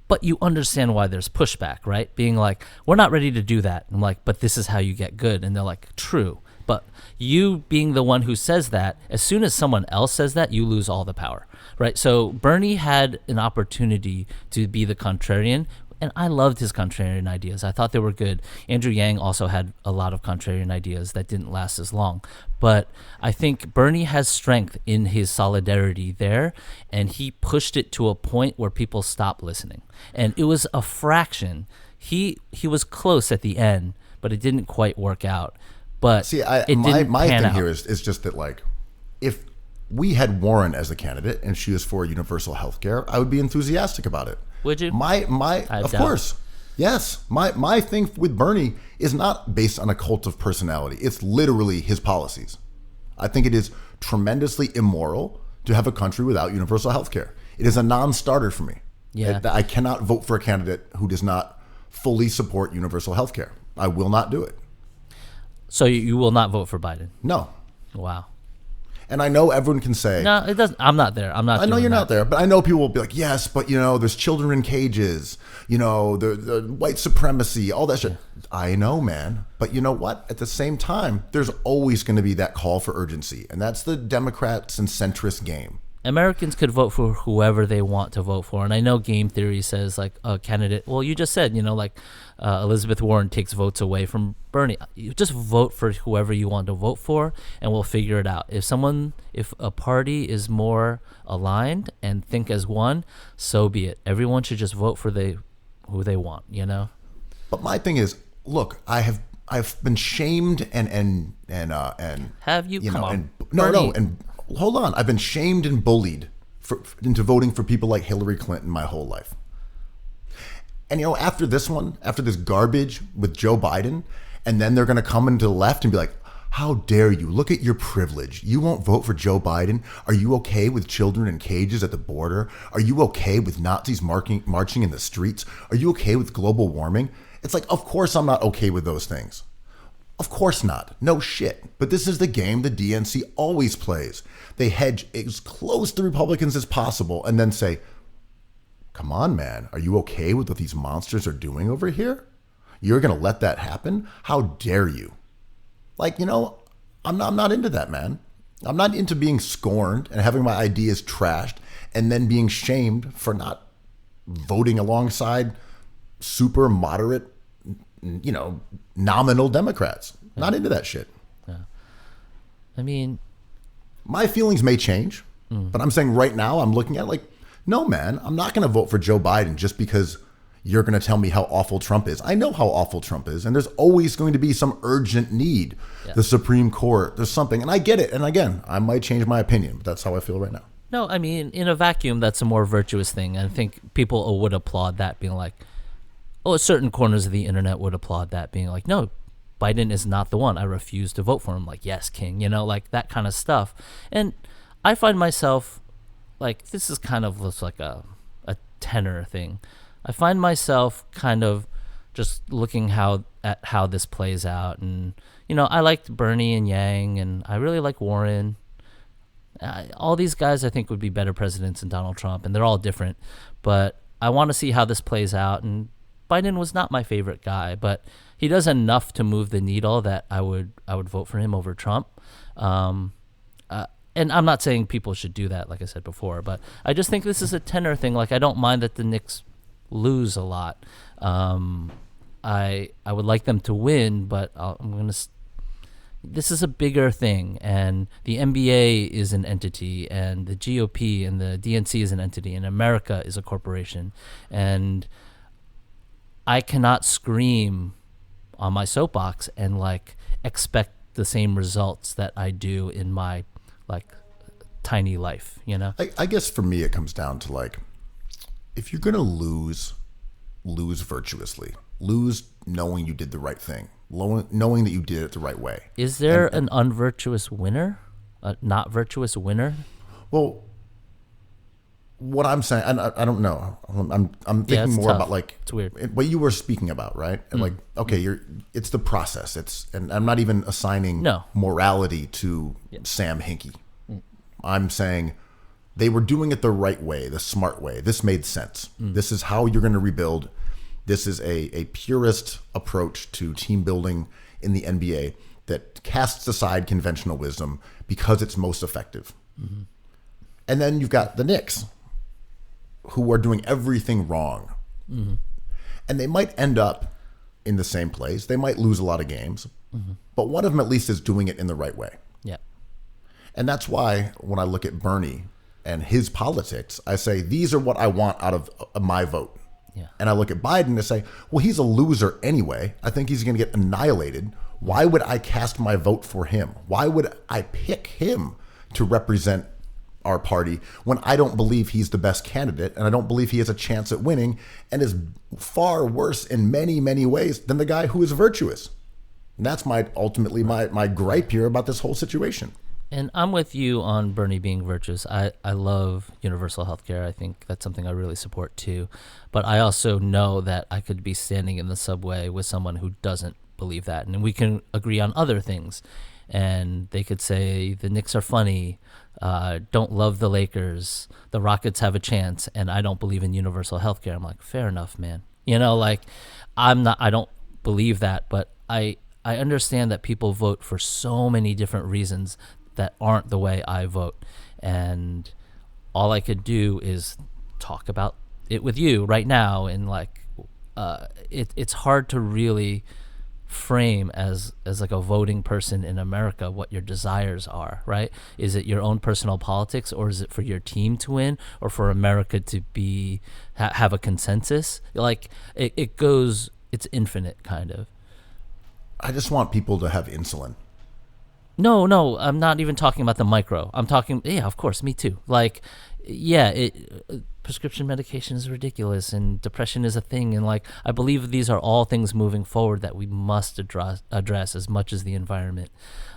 C: But you understand why there's pushback, right? Being like, we're not ready to do that. I'm like, but this is how you get good. And they're like, true. But you being the one who says that, as soon as someone else says that, you lose all the power, right? So Bernie had an opportunity to be the contrarian, and I loved his contrarian ideas. I thought they were good. Andrew Yang also had a lot of contrarian ideas that didn't last as long. But I think Bernie has strength in his solidarity there, and he pushed it to a point where people stopped listening. And it was a fraction. He was close at the end, but it didn't quite work out. But
B: See,
C: it didn't
B: my
C: pan
B: thing
C: out.
B: here is just that, like, if we had Warren as a candidate and she was for universal health care, I would be enthusiastic about it.
C: Would you?
B: My of
C: doubt.
B: course. Yes. My thing with Bernie is not based on a cult of personality. It's literally his policies. I think it is tremendously immoral to have a country without universal health care. It is a non-starter for me.
C: Yeah.
B: I cannot vote for a candidate who does not fully support universal health care. I will not do it.
C: So you will not vote for Biden?
B: No.
C: Wow.
B: And I know everyone can say,
C: No, it doesn't. I'm not there. I'm not.
B: I know
C: doing
B: you're
C: that.
B: not there, but I know people will be like, yes, but there's children in cages, the white supremacy, all that shit. I know, man. But you know what? At the same time, there's always going to be that call for urgency. And that's the Democrats and centrist game.
C: Americans could vote for whoever they want to vote for. And I know game theory says like a candidate, well, you just said, Elizabeth Warren takes votes away from Bernie. You just vote for whoever you want to vote for and we'll figure it out. If a party is more aligned and think as one, so be it. Everyone should just vote for who they want,
B: But my thing is, look, I've been shamed and
C: Have you? Come on.
B: and
C: Bernie.
B: and hold on, I've been shamed and bullied into voting for people like Hillary Clinton my whole life. And after this garbage with Joe Biden, and then they're going to come into the left and be like, how dare you? Look at your privilege. You won't vote for Joe Biden. Are you okay with children in cages at the border? Are you okay with Nazis marching in the streets? Are you okay with global warming? It's like, of course I'm not okay with those things. Of course not. No shit. But this is the game the DNC always plays. They hedge as close to Republicans as possible and then say, come on, man. Are you okay with what these monsters are doing over here? You're going to let that happen? How dare you? Like, I'm not into that, man. I'm not into being scorned and having my ideas trashed and then being shamed for not voting alongside super moderate, nominal Democrats. Not into that shit.
C: Yeah. I mean,
B: my feelings may change, but I'm saying right now I'm looking at like, no, man, I'm not going to vote for Joe Biden just because you're going to tell me how awful Trump is. I know how awful Trump is, and there's always going to be some urgent need. Yeah. The Supreme Court, there's something, and I get it. And again, I might change my opinion, but that's how I feel right now.
C: No, I mean, in a vacuum, that's a more virtuous thing. I think people would applaud that, being like, certain corners of the internet would applaud that, being like, no, Biden is not the one. I refuse to vote for him. Like, yes, king, like that kind of stuff. And I find myself, like, this is kind of looks like a tenor thing. I find myself kind of just looking at how this plays out. And, I liked Bernie and Yang, and I really like Warren. All these guys I think would be better presidents than Donald Trump, and they're all different. But I want to see how this plays out. And Biden was not my favorite guy, but he does enough to move the needle that I would vote for him over Trump. And I'm not saying people should do that, like I said before, but I just think this is a tenor thing. Like, I don't mind that the Knicks lose a lot. I would like them to win, but this is a bigger thing, and the NBA is an entity, and the GOP and the DNC is an entity, and America is a corporation, and I cannot scream on my soapbox and like expect the same results that I do in my like tiny life,
B: I guess for me it comes down to like, if you're gonna lose lose virtuously, lose knowing you did the right thing, knowing that you did it the right way.
C: Is there an unvirtuous winner? A not virtuous winner?
B: Well, what I'm saying, I don't know. I'm thinking more
C: tough.
B: about like
C: It's weird.
B: what you were speaking about, right? And like, okay, it's the process. And I'm not even assigning morality to Sam Hinkie. I'm saying they were doing it the right way, the smart way. This made sense. This is how you're going to rebuild. This is a purist approach to team building in the NBA that casts aside conventional wisdom because it's most effective. And then you've got the Knicks, who are doing everything wrong. And they might end up in the same place. They might lose a lot of games, but one of them at least is doing it in the right way.
C: Yeah.
B: And that's why when I look at Bernie and his politics, I say, these are what I want out of my vote.
C: Yeah.
B: And I look at Biden and say, well, he's a loser anyway. I think he's going to get annihilated. Why would I cast my vote for him? Why would I pick him to represent our party when I don't believe he's the best candidate and I don't believe he has a chance at winning and is far worse in many, many ways than the guy who is virtuous? And that's ultimately my gripe here about this whole situation.
C: And I'm with you on Bernie being virtuous. I love universal health care. I think that's something I really support too. But I also know that I could be standing in the subway with someone who doesn't believe that. And we can agree on other things. And they could say the Knicks are funny, don't love the Lakers, the Rockets have a chance, and I don't believe in universal health care. I'm like, fair enough, man. You know, like I don't believe that, but I understand that people vote for so many different reasons that aren't the way I vote. And all I could do is talk about it with you right now. And like, it's hard to really frame as like a voting person in America what your desires are, right? Is it your own personal politics, or is it for your team to win, or for America to be have a consensus? Like it's infinite kind of.
B: I just want people to have insulin.
C: No, I'm not even talking about the micro. I'm talking, yeah, of course, me too. Like, yeah, prescription medication is ridiculous, and depression is a thing, and like, I believe these are all things moving forward that we must address as much as the environment.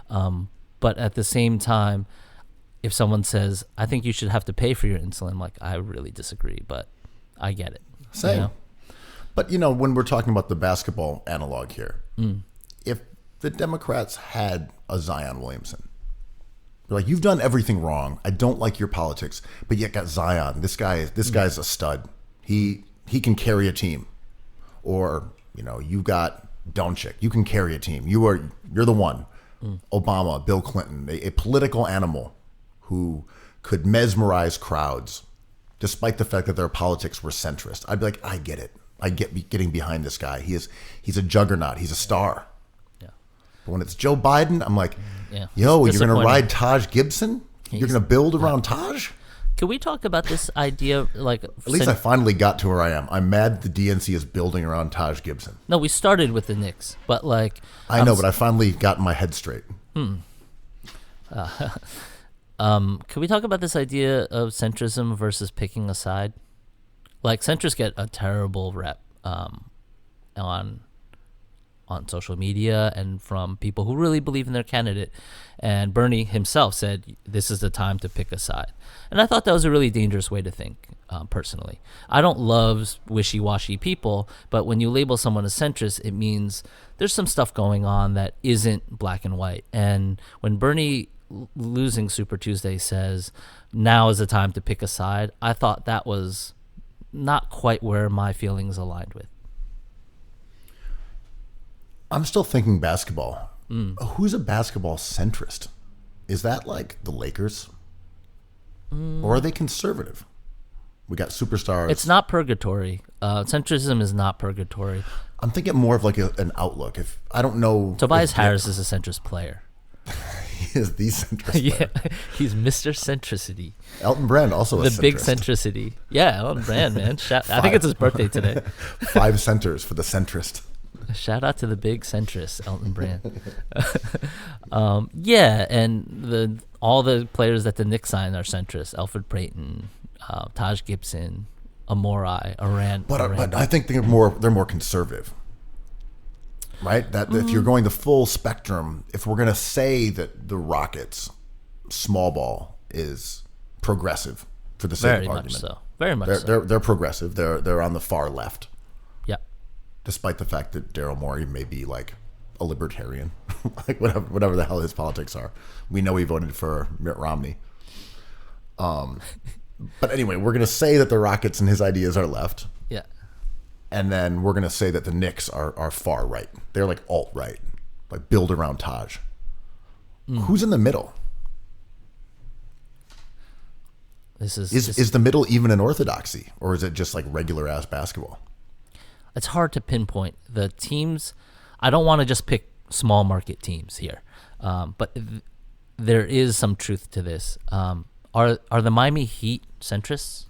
C: But at the same time, if someone says, I think you should have to pay for your insulin, I'm like, I really disagree, but I get it.
B: Same.
C: You know?
B: But, when we're talking about the basketball analog here, if the Democrats had a Zion Williamson, they're like, you've done everything wrong. I don't like your politics, but yet got Zion. This guy's a stud. He can carry a team. Or, you got Doncic. You can carry a team. You're the one. Obama, Bill Clinton, a political animal who could mesmerize crowds, despite the fact that their politics were centrist. I'd be like, I get it. I get getting behind this guy. He's a juggernaut. He's a star. But when it's Joe Biden, I'm like, yo, you're going to ride Taj Gibson? You're going to build around Taj?
C: Can we talk about this idea? Like,
B: at least I finally got to where I am. I'm mad the DNC is building around Taj Gibson.
C: No, we started with the Knicks, but like...
B: I know, but I finally got my head straight.
C: Can we talk about this idea of centrism versus picking a side? Like, centrists get a terrible rep on social media and from people who really believe in their candidate. And Bernie himself said, this is the time to pick a side. And I thought that was a really dangerous way to think, personally. I don't love wishy-washy people, but when you label someone a centrist, it means there's some stuff going on that isn't black and white. And when Bernie, losing Super Tuesday, says, now is the time to pick a side, I thought that was not quite where my feelings aligned with.
B: I'm still thinking basketball. Who's a basketball centrist? Is that like the Lakers? Or are they conservative? We got superstars.
C: It's not purgatory. Centrism is not purgatory.
B: I'm thinking more of like an outlook. If I don't know.
C: Tobias Harris is a centrist player.
B: He is the centrist player.
C: He's Mr. Centricity.
B: Elton Brand also a centrist.
C: The big centricity. Yeah, Elton Brand, man. I think it's his birthday today.
B: 5 centers for the centrist.
C: Shout out to the big centrist, Elton Brand. Yeah, and all the players that the Knicks sign are centrists. Elfrid Payton, Taj Gibson, a Morai, a Rand.
B: But I think they're more conservative, right? That if you're going the full spectrum, if we're going to say that the Rockets small ball is progressive for the sake of argument,
C: very much so.
B: They're progressive. They're on the far left.
C: Yeah.
B: Despite the fact that Daryl Morey may be like a libertarian, like whatever the hell his politics are. We know he voted for Mitt Romney. But anyway, we're going to say that the Rockets and his ideas are left.
C: Yeah.
B: And then we're going to say that the Knicks are far right. They're like alt-right, like build around Taj. Who's in the middle? Is the middle even an orthodoxy, or is it just like regular ass basketball?
C: It's hard to pinpoint the teams. I don't want to just pick small market teams here, but there is some truth to this. Are the Miami Heat centrists?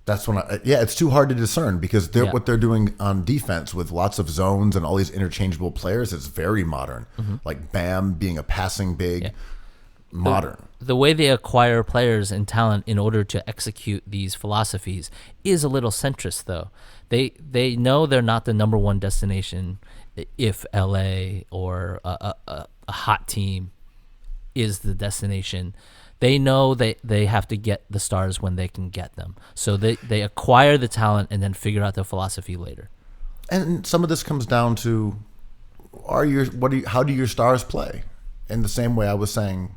B: That's when it's too hard to discern because what they're doing on defense with lots of zones and all these interchangeable players is very modern. Like Bam being a passing big, modern.
C: The way they acquire players and talent in order to execute these philosophies is a little centrist, though. They know they're not the number one destination if LA or a hot team is the destination. They know they have to get the stars when they can get them. So they acquire the talent and then figure out the philosophy later.
B: And some of this comes down to how do your stars play? In the same way I was saying,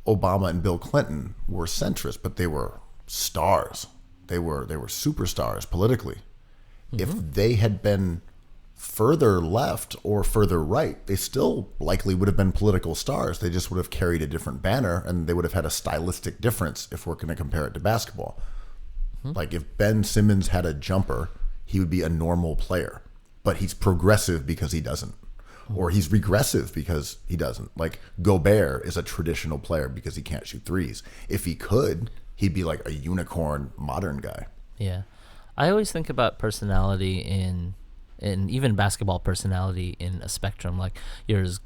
B: Obama and Bill Clinton were centrist, but they were stars. They were superstars politically. If they had been further left or further right, they still likely would have been political stars. They just would have carried a different banner, and they would have had a stylistic difference if we're going to compare it to basketball. Like if Ben Simmons had a jumper, he would be a normal player, but he's progressive because he doesn't. Or he's regressive because he doesn't. Like Gobert is a traditional player because he can't shoot threes. If he could, he'd be like a unicorn modern guy.
C: Yeah. I always think about personality in even basketball personality in a spectrum. Like there's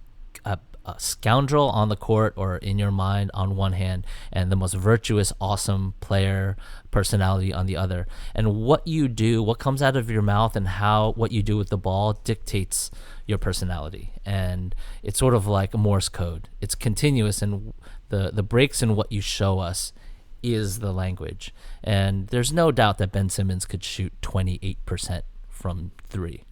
C: a scoundrel on the court or in your mind on one hand, and the most virtuous, awesome player personality on the other. And what you do, what comes out of your mouth and what you do with the ball dictates your personality. And it's sort of like a Morse code. It's continuous, and the breaks in what you show us is the language. And there's no doubt that Ben Simmons could shoot 28% from three,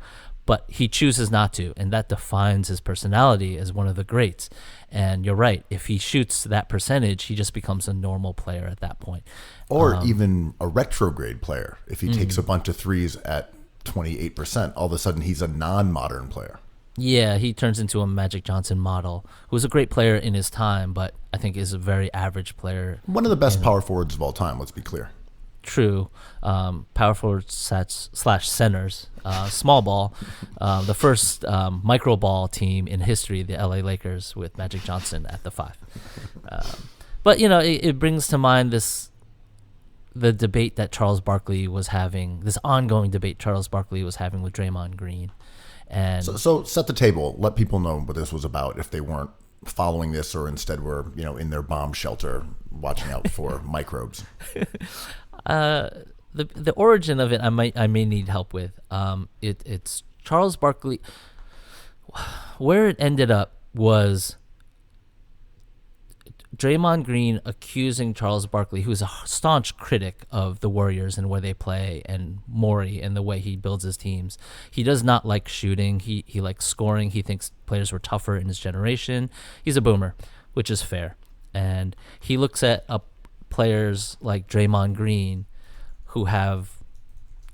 C: but he chooses not to, and that defines his personality as one of the greats. And you're right, if he shoots that percentage, he just becomes a normal player at that point.
B: Or even a retrograde player. If he takes a bunch of threes at 28%, all of a sudden he's a non-modern player.
C: Yeah, he turns into a Magic Johnson model, who was a great player in his time, but I think is a very average player.
B: One of the best power forwards of all time, let's be clear.
C: True. Power forward / centers, small ball, the first micro ball team in history, the LA Lakers with Magic Johnson at the 5. But it brings to mind the debate that Charles Barkley was having, this ongoing debate Charles Barkley was having with Draymond Green. And
B: so set the table. Let people know what this was about if they weren't following this, or instead were in their bomb shelter watching out for microbes.
C: The origin of it, I may need help with. It's Charles Barkley. Where it ended up was Draymond Green accusing Charles Barkley, who's a staunch critic of the Warriors and where they play, and Morey and the way he builds his teams. He does not like shooting. He likes scoring. He thinks players were tougher in his generation. He's a boomer, which is fair. And he looks at players like Draymond Green who have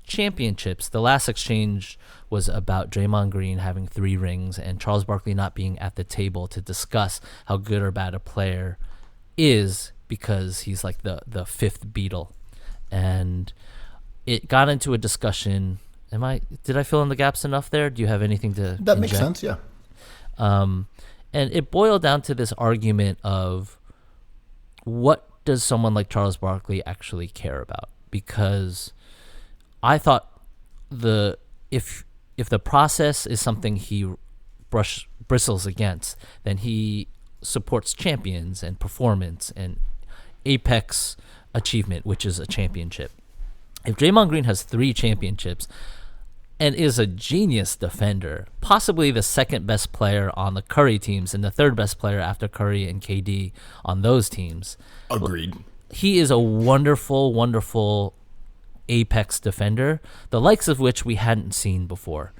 C: championships. The last exchange was about Draymond Green having 3 rings and Charles Barkley not being at the table to discuss how good or bad a player is because he's like the 5th Beatle. And it got into a discussion. Did I fill in the gaps enough there? Do you have anything to
B: That
C: inject?
B: makes sense, yeah.
C: And it boiled down to this argument of what does someone like Charles Barkley actually care about? Because I thought if the process is something he bristles against, then he supports champions and performance and apex achievement, which is a championship. If Draymond Green has 3 championships and is a genius defender, possibly the second best player on the Curry teams and the third best player after Curry and KD on those teams.
B: Agreed.
C: He is a wonderful, wonderful apex defender, the likes of which we hadn't seen before.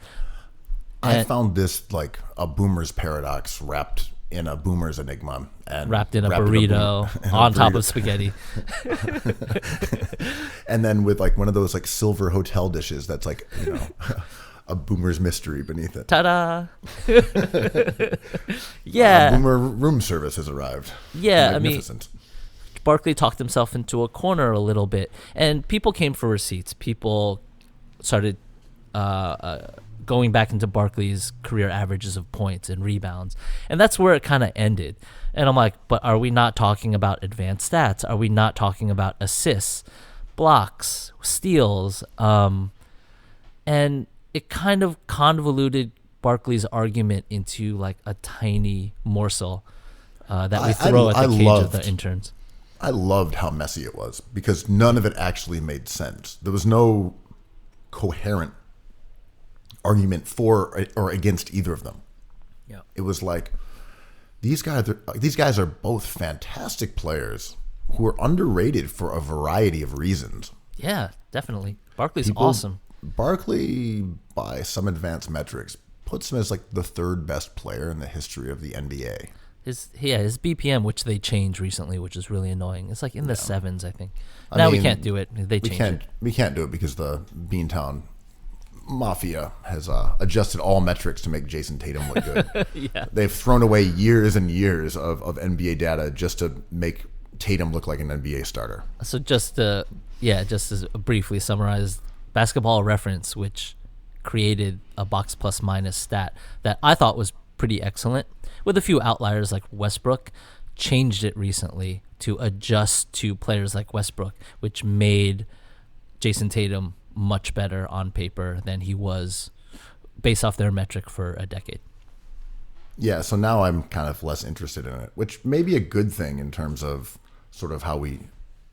B: I found this like a boomer's paradox wrapped in a boomer's enigma. And
C: wrapped in a burrito on top of spaghetti.
B: And then with like one of those like silver hotel dishes that's like, you know, a boomer's mystery beneath it.
C: Ta-da! Yeah.
B: Boomer room service has arrived.
C: Yeah,
B: Magnificent.
C: I mean, Barkley talked himself into a corner a little bit, and people came for receipts. People started going back into Barkley's career averages of points and rebounds, and that's where it kind of ended. And I'm like, but are we not talking about advanced stats? Are we not talking about assists, blocks, steals? And it kind of convoluted Barkley's argument into like a tiny morsel that we throw at the cage of the interns.
B: I loved how messy it was because none of it actually made sense. There was no coherent argument for or against either of them.
C: Yeah,
B: it was like these guys are both fantastic players who are underrated for a variety of reasons.
C: Yeah, definitely. Barkley's awesome.
B: Barkley, by some advanced metrics, puts him as like the third best player in the history of the NBA.
C: His BPM, which they changed recently, which is really annoying. It's like in the sevens, I think. Now we can't do it. They changed it.
B: We can't do it because the Beantown Mafia has adjusted all metrics to make Jason Tatum look good.
C: Yeah.
B: They've thrown away years and years of NBA data just to make Tatum look like an NBA starter.
C: So just to briefly summarize, Basketball Reference, which created a box plus minus stat that I thought was pretty excellent, with a few outliers like Westbrook, changed it recently to adjust to players like Westbrook, which made Jason Tatum much better on paper than he was based off their metric for a decade.
B: Yeah, so now I'm kind of less interested in it, which may be a good thing in terms of sort of how we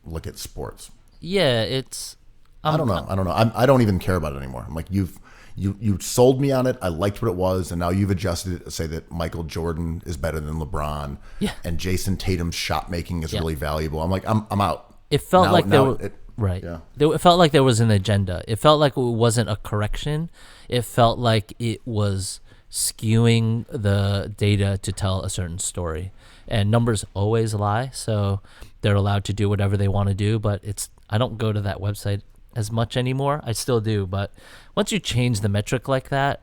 B: look at sports.
C: Yeah, it's...
B: I don't know. I don't even care about it anymore. I'm like, you sold me on it. I liked what it was, and now you've adjusted it to say that Michael Jordan is better than LeBron.
C: Yeah.
B: And Jason Tatum's shot making is really valuable. I'm like, I'm out.
C: It felt
B: now,
C: like
B: now
C: there were,
B: it,
C: right.
B: Yeah.
C: It felt like there was an agenda. It felt like it wasn't a correction. It felt like it was skewing the data to tell a certain story. And numbers always lie, so they're allowed to do whatever they want to do. But I don't go to that website as much anymore. I still do, but once you change the metric like that,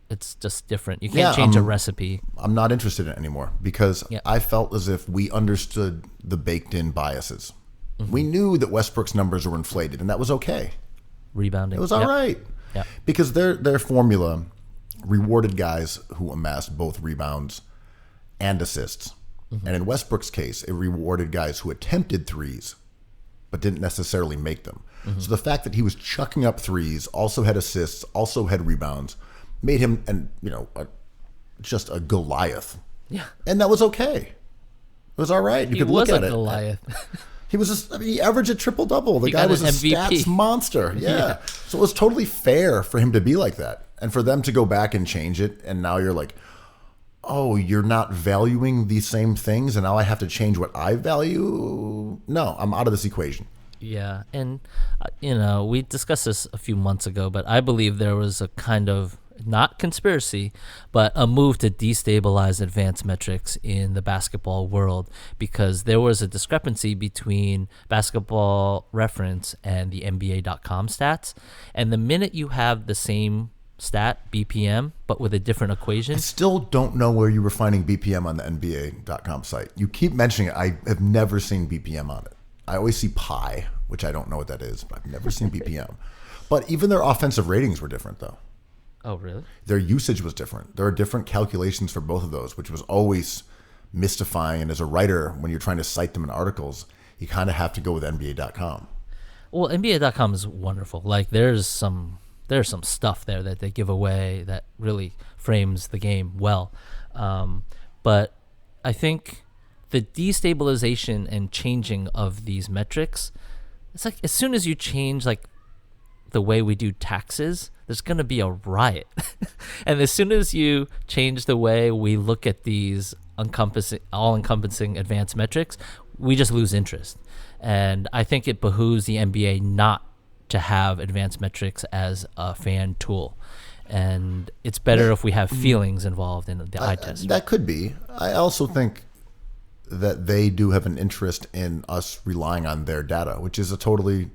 C: it's just different. You can't change a recipe.
B: I'm not interested in it anymore because I felt as if we understood the baked-in biases. Mm-hmm. We knew that Westbrook's numbers were inflated, and that was okay.
C: Rebounding.
B: It was all right.
C: Yep.
B: Because their formula rewarded guys who amassed both rebounds and assists. Mm-hmm. And in Westbrook's case, it rewarded guys who attempted threes but didn't necessarily make them. Mm-hmm. So the fact that he was chucking up threes, also had assists, also had rebounds, made him just a Goliath.
C: Yeah.
B: And that was okay. It was all right. You could look at it.
C: He was a Goliath.
B: He was he averaged a triple-double. The guy was a
C: MVP.
B: stats monster. Yeah. So it was totally fair for him to be like that. And for them to go back and change it, and now you're like, oh, you're not valuing these same things, and now I have to change what I value? No, I'm out of this equation.
C: Yeah, and, we discussed this a few months ago, but I believe there was a kind of, not conspiracy, but a move to destabilize advanced metrics in the basketball world because there was a discrepancy between Basketball Reference and the NBA.com stats. And the minute you have the same stat, BPM, but with a different equation.
B: I still don't know where you were finding BPM on the NBA.com site. You keep mentioning it. I have never seen BPM on it. I always see pi, which I don't know what that is, but I've never seen BPM. But even their offensive ratings were different, though.
C: Oh, really?
B: Their usage was different. There are different calculations for both of those, which was always mystifying. And as a writer, when you're trying to cite them in articles, you kind of have to go with NBA.com.
C: Well, NBA.com is wonderful. Like, there's some stuff there that they give away that really frames the game well. But I think the destabilization and changing of these metrics, it's like as soon as you change like the way we do taxes, there's going to be a riot. And as soon as you change the way we look at these all-encompassing advanced metrics, we just lose interest. And I think it behooves the NBA not to have advanced metrics as a fan tool. And it's better if we have feelings involved in the eye test.
B: That could be. I also think that they do have an interest in us relying on their data, which is a totally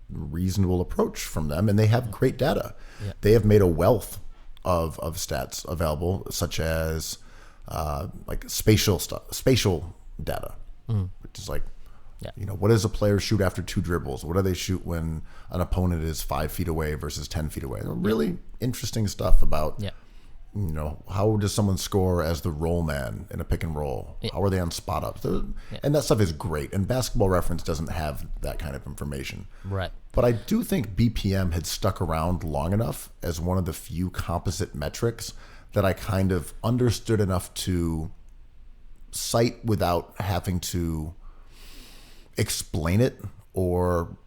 B: reasonable approach from them, and they have great data. Yeah. They have made a wealth of stats available, such as like spatial data, which is like, what does a player shoot after 2 dribbles? What do they shoot when an opponent is 5 feet away versus 10 feet away? Really interesting stuff about, how does someone score as the roll man in a pick and roll? How are they on spot ups? And that stuff is great. And Basketball Reference doesn't have that kind of information.
C: Right.
B: But I do think BPM had stuck around long enough as one of the few composite metrics that I kind of understood enough to cite without having to explain it or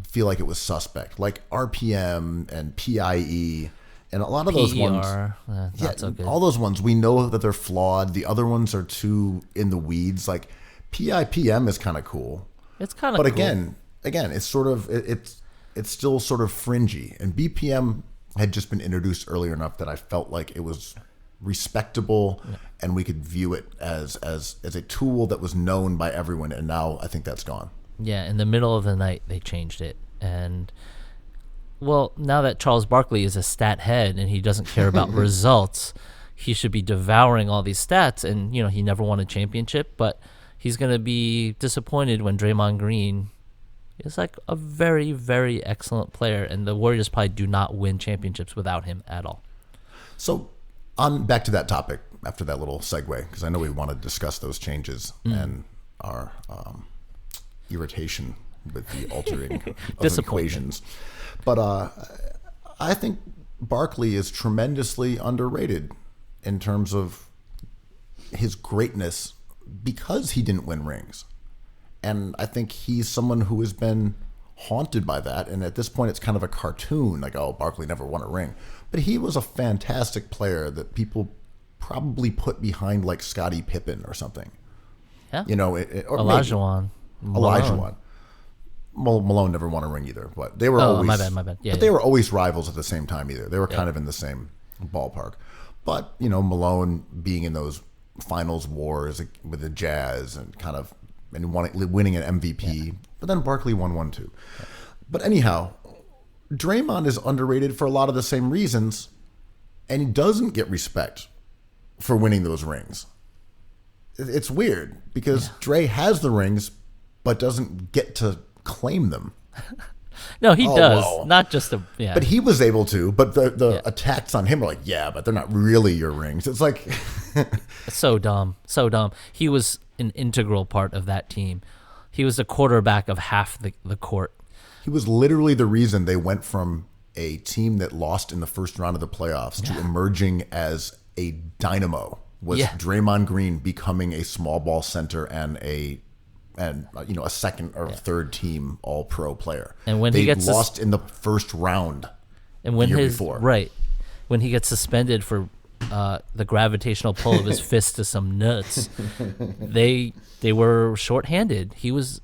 B: feel like it was suspect. Like RPM and PIE and a lot of those ones.
C: Not so good.
B: All those ones, we know that they're flawed. The other ones are too in the weeds. Like PIPM is kind of cool.
C: It's kind of
B: cool.
C: But
B: again, it's sort of it's still sort of fringy. And BPM had just been introduced earlier enough that I felt like it was respectable and we could view it as a tool that was known by everyone. And now I think that's gone.
C: Yeah, in the middle of the night they changed it. And well, now that Charles Barkley is a stat head and he doesn't care about results, he should be devouring all these stats. And he never won a championship, but he's going to be disappointed when Draymond Green is like a very, very excellent player, and the Warriors probably do not win championships without him at all.
B: So, on back to that topic after that little segue, because I know we want to discuss those changes and our irritation with the altering of equations. But I think Barkley is tremendously underrated in terms of his greatness because he didn't win rings. And I think he's someone who has been haunted by that. And at this point, it's kind of a cartoon, like, oh, Barkley never won a ring. But he was a fantastic player that people probably put behind, like, Scottie Pippen or something.
C: Yeah.
B: Or
C: Olajuwon.
B: Malone never won a ring either. But they were always...
C: my bad. Yeah,
B: they were always rivals at the same time either. They were kind of in the same ballpark. But, Malone being in those finals wars with the Jazz and kind of... and winning an MVP, but then Barkley won one too. But anyhow, Draymond is underrated for a lot of the same reasons, and he doesn't get respect for winning those rings. It's weird because Dre has the rings, but doesn't get to claim them.
C: No, he does. Well, not just the
B: But he was able to. But the attacks on him are like, but they're not really your rings. It's like
C: so dumb. He was an integral part of that team. He was the quarterback of half the court.
B: He was literally the reason they went from a team that lost in the first round of the playoffs to emerging as a dynamo. Was Draymond Green becoming a small ball center and a second or third team all pro player.
C: And when
B: they
C: he gets
B: lost in the first round
C: and when
B: the year before.
C: Right. When he gets suspended for the gravitational pull of his fist to some nuts, they were shorthanded. He was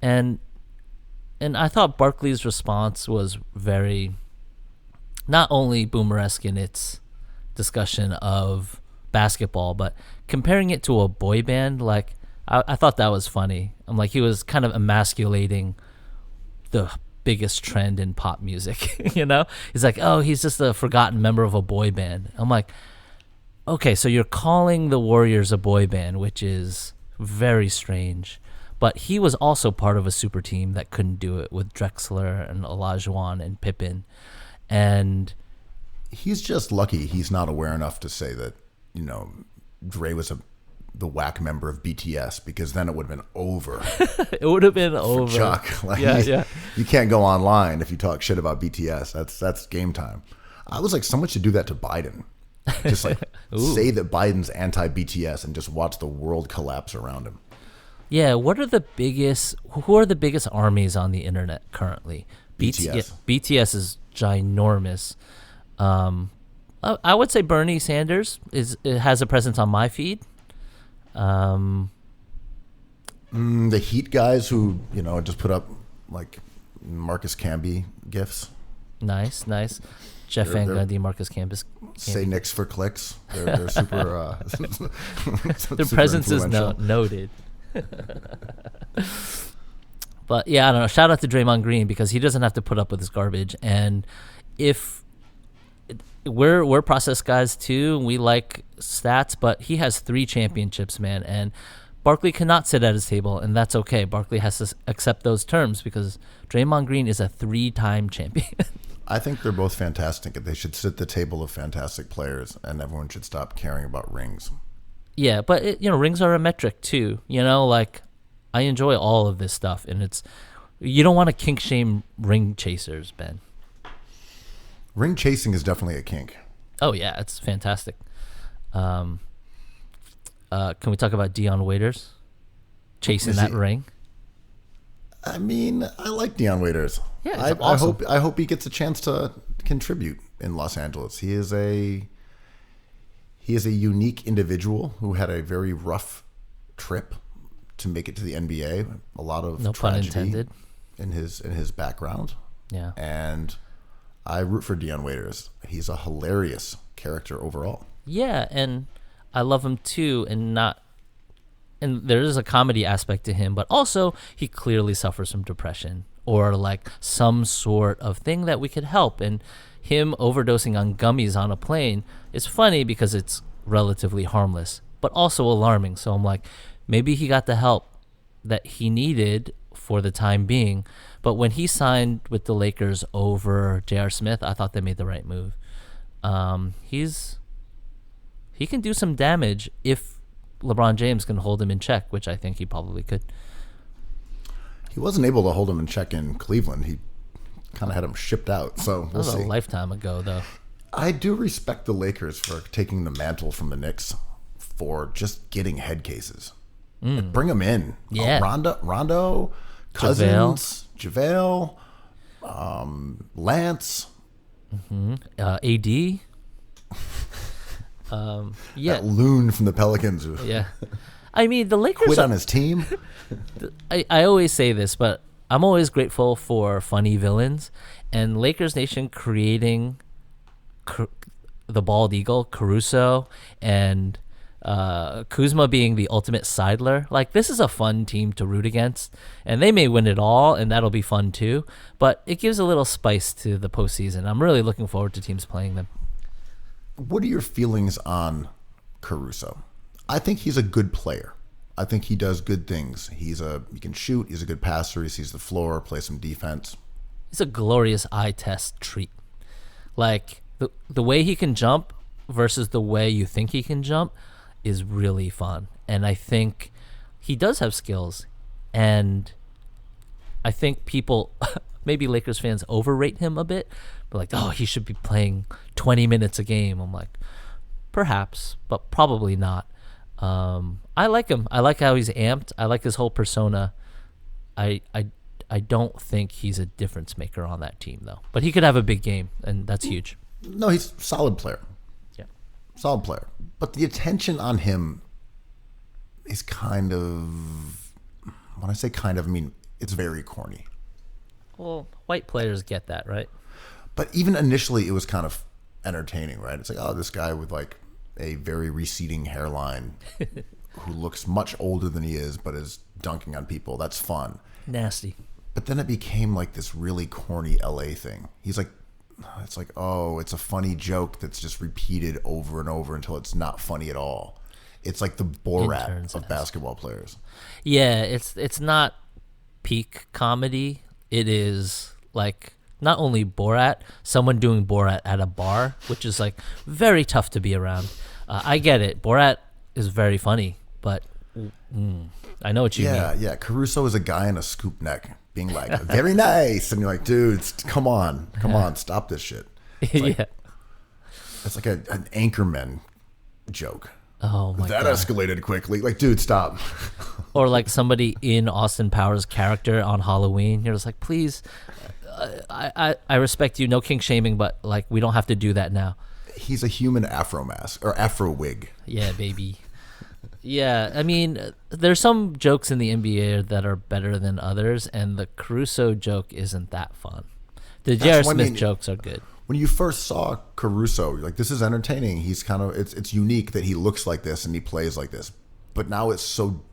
C: and I thought Barkley's response was very not only boomeresque in its discussion of basketball, but comparing it to a boy band, like I thought that was funny. I'm like, he was kind of emasculating the biggest trend in pop music, He's like, oh, he's just a forgotten member of a boy band. I'm like, okay, so you're calling the Warriors a boy band, which is very strange. But he was also part of a super team that couldn't do it with Drexler and Olajuwon and Pippen. And
B: he's just lucky he's not aware enough to say that, Dre was the whack member of BTS, because then it would have been over.
C: It would have been over.
B: Chuck.
C: Yeah.
B: You can't go online if you talk shit about BTS. That's game time. I was like, someone should do that to Biden. Just like
C: Ooh.
B: say that Biden's anti-BTS and just watch the world collapse around him.
C: Yeah, who are the biggest armies on the internet currently?
B: BTS.
C: BTS is ginormous. I would say Bernie Sanders has a presence on my feed.
B: The Heat guys who, just put up like Marcus Camby gifs.
C: Nice. Jeff Van Gundy, Marcus Campus.
B: Say Knicks for clicks. They're super.
C: Their presence is noted. But yeah, I don't know. Shout out to Draymond Green because he doesn't have to put up with this garbage. And if we're process guys too, we like stats, but he has 3 championships, man. And Barkley cannot sit at his table, and that's okay. Barkley has to accept those terms because Draymond Green is a 3-time champion.
B: I think they're both fantastic. They should sit at the table of fantastic players, and everyone should stop caring about rings.
C: Yeah, but rings are a metric too. Like I enjoy all of this stuff, and you don't want to kink shame ring chasers, Ben.
B: Ring chasing is definitely a kink.
C: Oh yeah, it's fantastic. Can we talk about Dion Waiters chasing that ring?
B: I mean, I like Dion Waiters.
C: Yeah, awesome.
B: I hope he gets a chance to contribute in Los Angeles. He is a unique individual who had a very rough trip to make it to the NBA. A lot of
C: no pun intended
B: in his background.
C: Yeah,
B: and I root for Dion Waiters. He's a hilarious character overall.
C: Yeah, and I love him too, and there is a comedy aspect to him, but also he clearly suffers from depression or like some sort of thing that we could help. And him overdosing on gummies on a plane is funny because it's relatively harmless, but also alarming. So I'm like, maybe he got the help that he needed for the time being. But when he signed with the Lakers over J.R. Smith, I thought they made the right move. He can do some damage if LeBron James can hold him in check, which I think he probably could.
B: He wasn't able to hold him in check in Cleveland. He kind of had him shipped out. So we'll see.
C: That was a lifetime ago, though.
B: I do respect the Lakers for taking the mantle from the Knicks for just getting head cases. Like, bring them in.
C: Yeah.
B: Rondo, Cousins, JaVale, Lance.
C: AD. Yeah.
B: That loon from the Pelicans.
C: Yeah. I mean, the Lakers
B: quit on his team.
C: I always say this, but I'm always grateful for funny villains. And Lakers Nation creating the bald eagle, Caruso, and Kuzma being the ultimate sidler. Like, this is a fun team to root against. And they may win it all, and that'll be fun too. But it gives a little spice to the postseason. I'm really looking forward to teams playing them.
B: What are your feelings on Caruso? I think he's a good player. I think he does good things. He can shoot. He's a good passer. He sees the floor, plays some defense.
C: It's a glorious eye test treat. Like, the way he can jump versus the way you think he can jump is really fun. And I think he does have skills. And I think people, maybe Lakers fans, overrate him a bit. But like, oh, he should be playing 20 minutes a game. I'm like, perhaps, but probably not. I like him. I like how he's amped. I like his whole persona. I don't think he's a difference maker on that team, though. But he could have a big game, and that's huge.
B: No, he's a solid player.
C: Yeah.
B: Solid player. But the attention on him is kind of, when I say kind of, I mean, it's very corny.
C: Well, white players get that, right?
B: But even initially, it was kind of entertaining, right? It's like, oh, this guy with like a very receding hairline who looks much older than he is, but is dunking on people. That's fun.
C: Nasty.
B: But then it became like this really corny LA thing. He's like, it's like, oh, it's a funny joke that's just repeated over and over until it's not funny at all. It's like the Borat of basketball players.
C: Yeah, it's not peak comedy. It is like not only Borat, someone doing Borat at a bar, which is like very tough to be around. I get it. Borat is very funny, but I know what you mean.
B: Yeah. Caruso is a guy in a scoop neck being like, very nice. And you're like, dude, come on, stop this shit.
C: Yeah.
B: It's like an Anchorman joke.
C: Oh my
B: That
C: god.
B: escalated quickly. Like, dude, stop.
C: Or like somebody in Austin Powers' character on Halloween. You're just like, please, I respect you. No kink shaming, but like we don't have to do that now.
B: He's a human Afro mask or Afro wig.
C: Yeah, baby. Yeah, I mean, there's some jokes in the NBA that are better than others, and the Caruso joke isn't that fun. The J.R. Smith jokes are good.
B: When you first saw Caruso, you're like, this is entertaining. He's kind of, it's unique that he looks like this and he plays like this. But now it's so,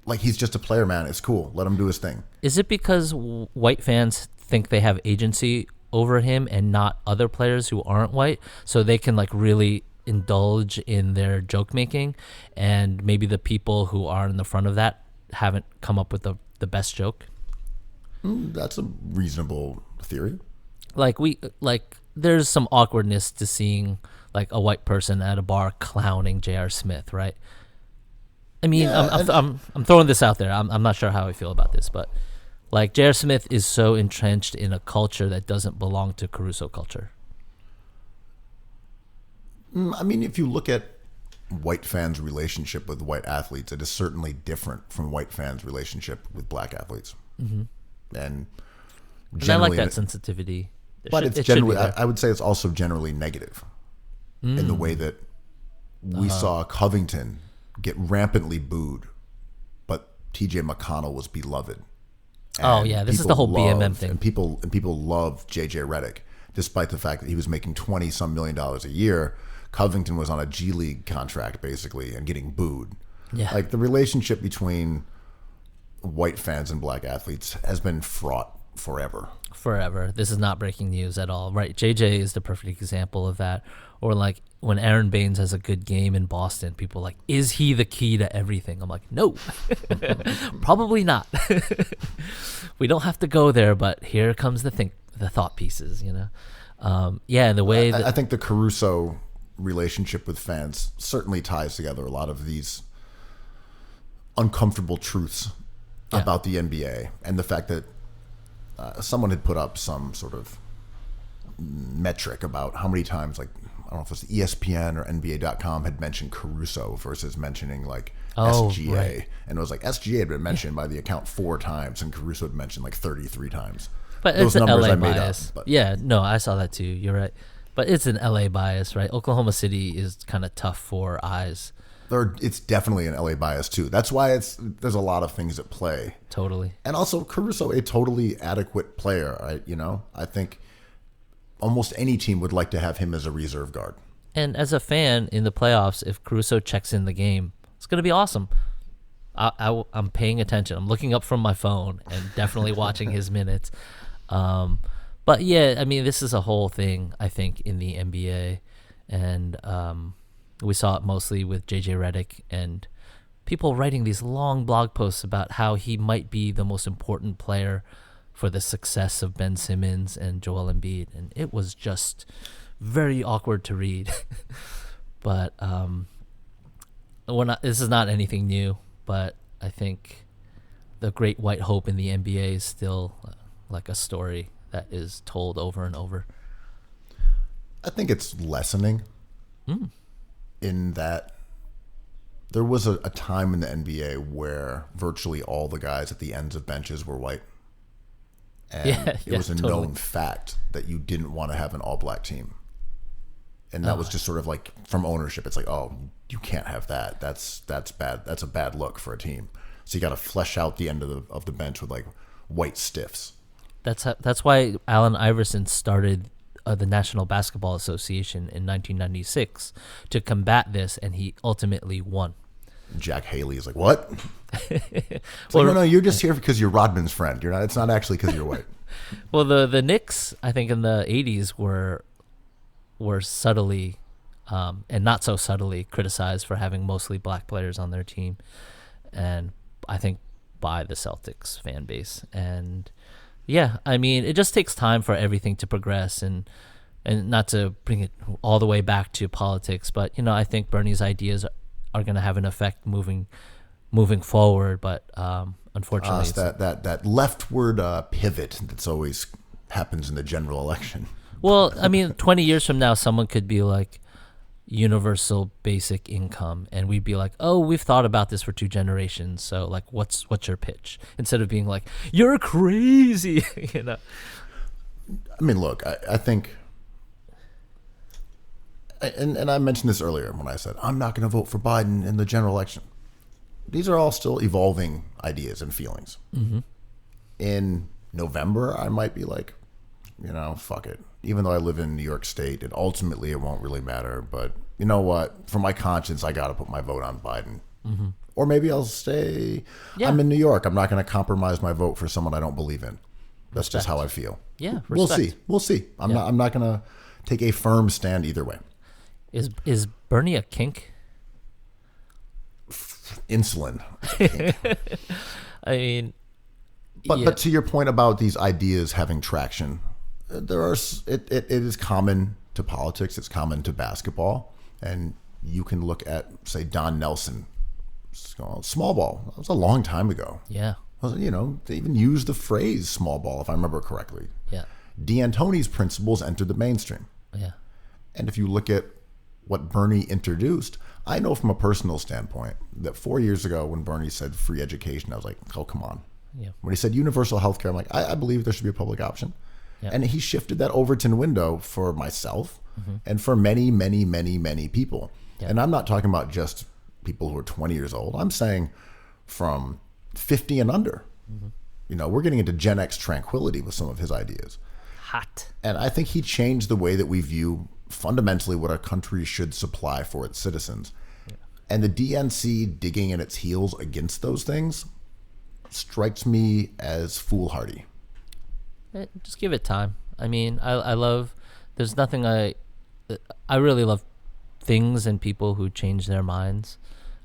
B: like, he's just a player, man. It's cool. Let him do his thing.
C: Is it because white fans think they have agency over him and not other players who aren't white, so they can like really indulge in their joke making, and maybe the people who are in the front of that haven't come up with the best joke?
B: That's a reasonable theory.
C: Like there's some awkwardness to seeing like a white person at a bar clowning J.R. Smith, right? I mean, yeah, I'm throwing this out there. I'm not sure how I feel about this, but like J.R. Smith is so entrenched in a culture that doesn't belong to Caruso culture.
B: I mean, if you look at white fans' relationship with white athletes, it is certainly different from white fans' relationship with black athletes. Mm-hmm. And
C: I like that sensitivity.
B: But it's generally, I would say it's also generally negative in the way that we saw Covington get rampantly booed, but TJ McConnell was beloved.
C: Oh yeah, this is the whole BMM thing.
B: And people loved JJ Redick, despite the fact that he was making $20-some million a year. Covington was on a G League contract basically and getting booed.
C: Yeah.
B: Like the relationship between white fans and black athletes has been fraught forever.
C: This is not breaking news at all, right? JJ is the perfect example of that. Or like when Aaron Baines has a good game in Boston, people are like, is he the key to everything? I'm like, no, probably not. We don't have to go there, but here comes the thought pieces, you know? Yeah, the way that
B: I think the Caruso relationship with fans certainly ties together a lot of these uncomfortable truths about the NBA, and the fact that someone had put up some sort of metric about how many times, like, I don't know if it was ESPN or NBA.com had mentioned Caruso versus mentioning like SGA. Right. And it was like SGA had been mentioned by the account 4 times and Caruso had mentioned like 33 times.
C: But those it's numbers an LA bias. Yeah, no, I saw that too. You're right. But it's an LA bias, right? Oklahoma City is kind of tough for eyes.
B: It's definitely an LA bias too. That's why there's a lot of things at play.
C: Totally. And
B: also Caruso, a totally adequate player. I think almost any team would like to have him as a reserve guard.
C: And as a fan in the playoffs, if Caruso checks in the game, it's going to be awesome. I'm paying attention. I'm looking up from my phone and definitely watching his minutes. But yeah, I mean, this is a whole thing, I think, in the NBA. And we saw it mostly with JJ Redick and people writing these long blog posts about how he might be the most important player for the success of Ben Simmons and Joel Embiid. And it was just very awkward to read. But this is not anything new, but I think the great white hope in the NBA is still like a story that is told over and over.
B: I think it's lessening in that there was a time in the NBA where virtually all the guys at the ends of benches were white. And it was a known fact that you didn't want to have an all-black team. And that was just sort of like from ownership. It's like, oh, you can't have that. That's bad. That's a bad look for a team. So you got to flesh out the end of the bench with like white stiffs.
C: That's why Allen Iverson started the National Basketball Association in 1996 to combat this, and he ultimately won.
B: Jack Haley is like, what? Well, no, you're just here because you're Rodman's friend. You're not. It's not actually because you're white.
C: Well, the Knicks, I think, in the 80s were subtly and not so subtly criticized for having mostly black players on their team, and I think by the Celtics fan base. And yeah, I mean, it just takes time for everything to progress, and not to bring it all the way back to politics, but I think Bernie's ideas are going to have an effect moving forward. But unfortunately,
B: that leftward pivot that's always happens in the general election.
C: Well, I mean, 20 years from now, someone could be like universal basic income, and we'd be like, oh, we've thought about this for 2 generations. So, like, what's your pitch? Instead of being like, you're crazy, you know.
B: I mean, look, I think, and I mentioned this earlier when I said I'm not going to vote for Biden in the general election. These are all still evolving ideas and feelings. Mm-hmm. In November, I might be like, fuck it. Even though I live in New York State, and ultimately it won't really matter. But you know what? For my conscience, I got to put my vote on Biden. Mm-hmm. Or maybe I'll stay. Yeah. I'm in New York. I'm not going to compromise my vote for someone I don't believe in. That's just how I feel.
C: Yeah,
B: respect. We'll see. I'm not going to take a firm stand either way.
C: Is Bernie a kink?
B: Insulin.
C: I mean,
B: but to your point about these ideas having traction, it is common to politics. It's common to basketball, and you can look at, say, Don Nelson, small ball. That was a long time ago.
C: Yeah.
B: They even used the phrase small ball, if I remember correctly.
C: Yeah.
B: D'Antoni's principles entered the mainstream.
C: Yeah.
B: And if you look at what Bernie introduced, I know from a personal standpoint that 4 years ago when Bernie said free education, I was like, oh, come on.
C: Yeah.
B: When he said universal health care, I'm like, I believe there should be a public option. Yeah. And he shifted that Overton window for myself and for many, many, many, many people. Yeah. And I'm not talking about just people who are 20 years old. I'm saying from 50 and under. Mm-hmm. We're getting into Gen X tranquility with some of his ideas.
C: Hot.
B: And I think he changed the way that we view fundamentally what our country should supply for its citizens. Yeah. And the DNC digging in its heels against those things strikes me as foolhardy.
C: Just give it time. I mean, I love, there's nothing I really love things and people who change their minds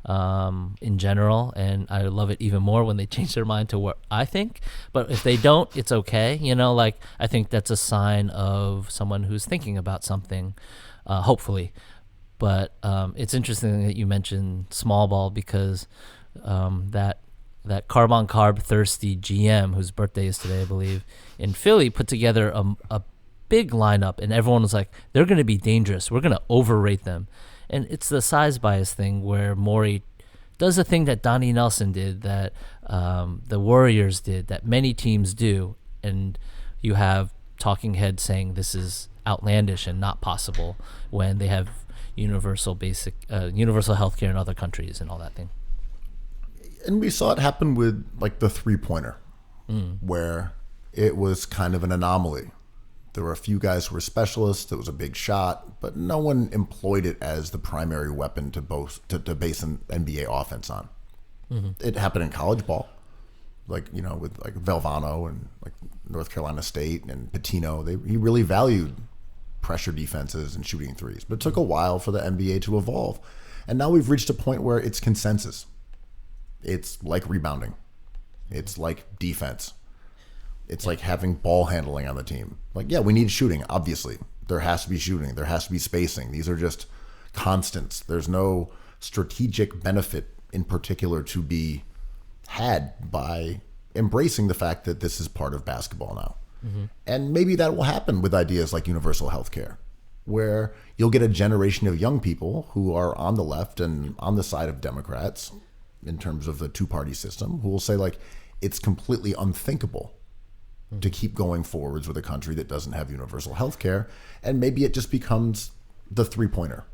C: in general, and I love it even more when they change their mind to what I think. But if they don't, it's okay. Like, I think that's a sign of someone who's thinking about something, hopefully. But it's interesting that you mentioned small ball, because that carb thirsty GM, whose birthday is today, I believe, in Philly, put together a big lineup, and everyone was like, they're going to be dangerous. We're going to overrate them. And it's the size bias thing where Morey does a thing that Donnie Nelson did, that the Warriors did, that many teams do. And you have talking heads saying this is outlandish and not possible when they have universal health care in other countries and all that thing.
B: And we saw it happen with like the 3-pointer, where it was kind of an anomaly. There were a few guys who were specialists. It was a big shot, but no one employed it as the primary weapon to base an NBA offense on. Mm-hmm. It happened in college ball, with like Valvano and like North Carolina State and Pitino. He really valued pressure defenses and shooting threes, but it took a while for the NBA to evolve. And now we've reached a point where it's consensus. It's like rebounding. It's like defense. It's like having ball handling on the team. Like, yeah, we need shooting, obviously. There has to be shooting. There has to be spacing. These are just constants. There's no strategic benefit in particular to be had by embracing the fact that this is part of basketball now. Mm-hmm. And maybe that will happen with ideas like universal health care, where you'll get a generation of young people who are on the left and on the side of Democrats in terms of the 2-party system, who will say, like, it's completely unthinkable to keep going forwards with a country that doesn't have universal health care. And maybe it just becomes the 3-pointer.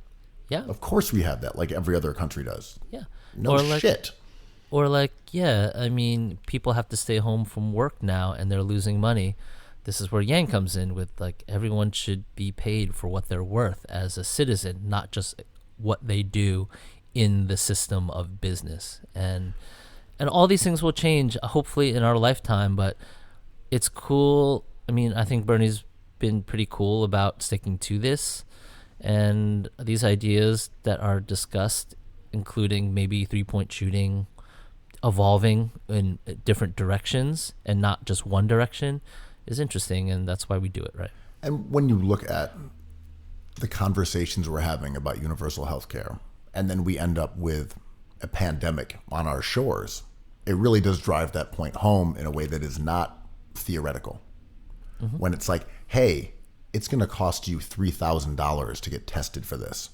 C: Yeah.
B: Of course we have that, like every other country does.
C: Yeah.
B: No shit.
C: I mean, people have to stay home from work now and they're losing money. This is where Yang comes in with, like, everyone should be paid for what they're worth as a citizen, not just what they do in the system of business. And all these things will change, hopefully, in our lifetime, but it's cool. I mean, I think Bernie's been pretty cool about sticking to this, and these ideas that are discussed, including maybe 3-point shooting, evolving in different directions and not just one direction, is interesting, and that's why we do it, right?
B: And when you look at the conversations we're having about universal health care, and then we end up with a pandemic on our shores, it really does drive that point home in a way that is not theoretical. Mm-hmm. When it's like, hey, it's going to cost you $3,000 to get tested for this.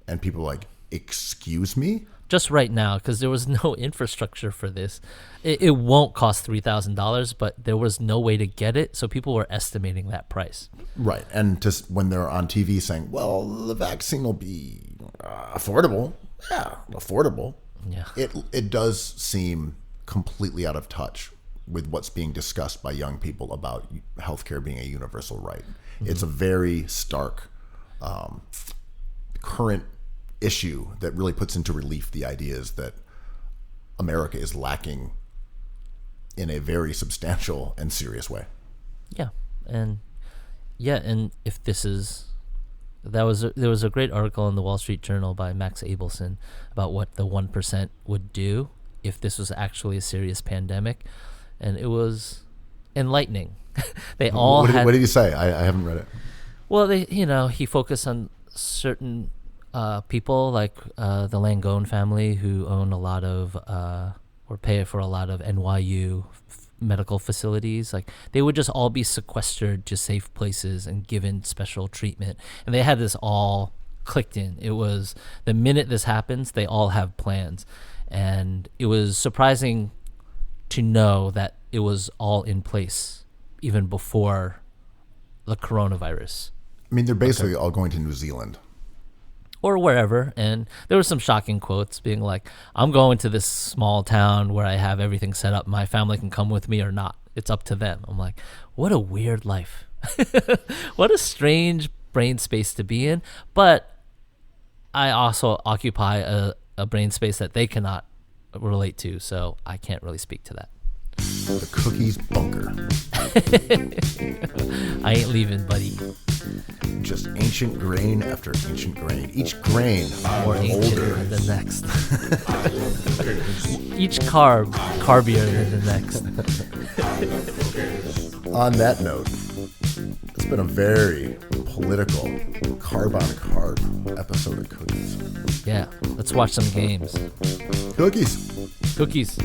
B: And people are like, excuse me?
C: Just right now, because there was no infrastructure for this. It won't cost $3,000, but there was no way to get it, so people were estimating that price.
B: Right, and just when they're on TV saying, well, the vaccine will be affordable. Yeah, affordable.
C: Yeah.
B: It does seem completely out of touch with what's being discussed by young people about healthcare being a universal right. Mm-hmm. It's a very stark current issue that really puts into relief the ideas that America is lacking in a very substantial and serious way.
C: Yeah, and if this is, there was a great article in the Wall Street Journal by Max Abelson about what the 1% would do if this was actually a serious pandemic, and it was enlightening. What
B: did he say? I haven't read it.
C: Well, he focused on certain people like the Langone family who own a lot of or pay for a lot of NYU medical facilities. Like, they would just all be sequestered to safe places and given special treatment. And they had this all clicked in. It was the minute this happens, they all have plans. And it was surprising to know that it was all in place even before the coronavirus.
B: I mean, they're basically all going to New Zealand.
C: Or wherever, and there were some shocking quotes being like, I'm going to this small town where I have everything set up. My family can come with me or not. It's up to them. I'm like, what a weird life. What a strange brain space to be in. But I also occupy a brain space that they cannot relate to, so I can't really speak to that.
B: The cookies bunker.
C: I ain't leaving, buddy.
B: Just ancient grain after ancient grain. Each grain
C: more ancient
B: older
C: than the next. Each carbier than the next.
B: On that note, it's been a very political, carb-on-carb episode of Cookies.
C: Yeah, let's watch some games.
B: Cookies.
C: Cookies.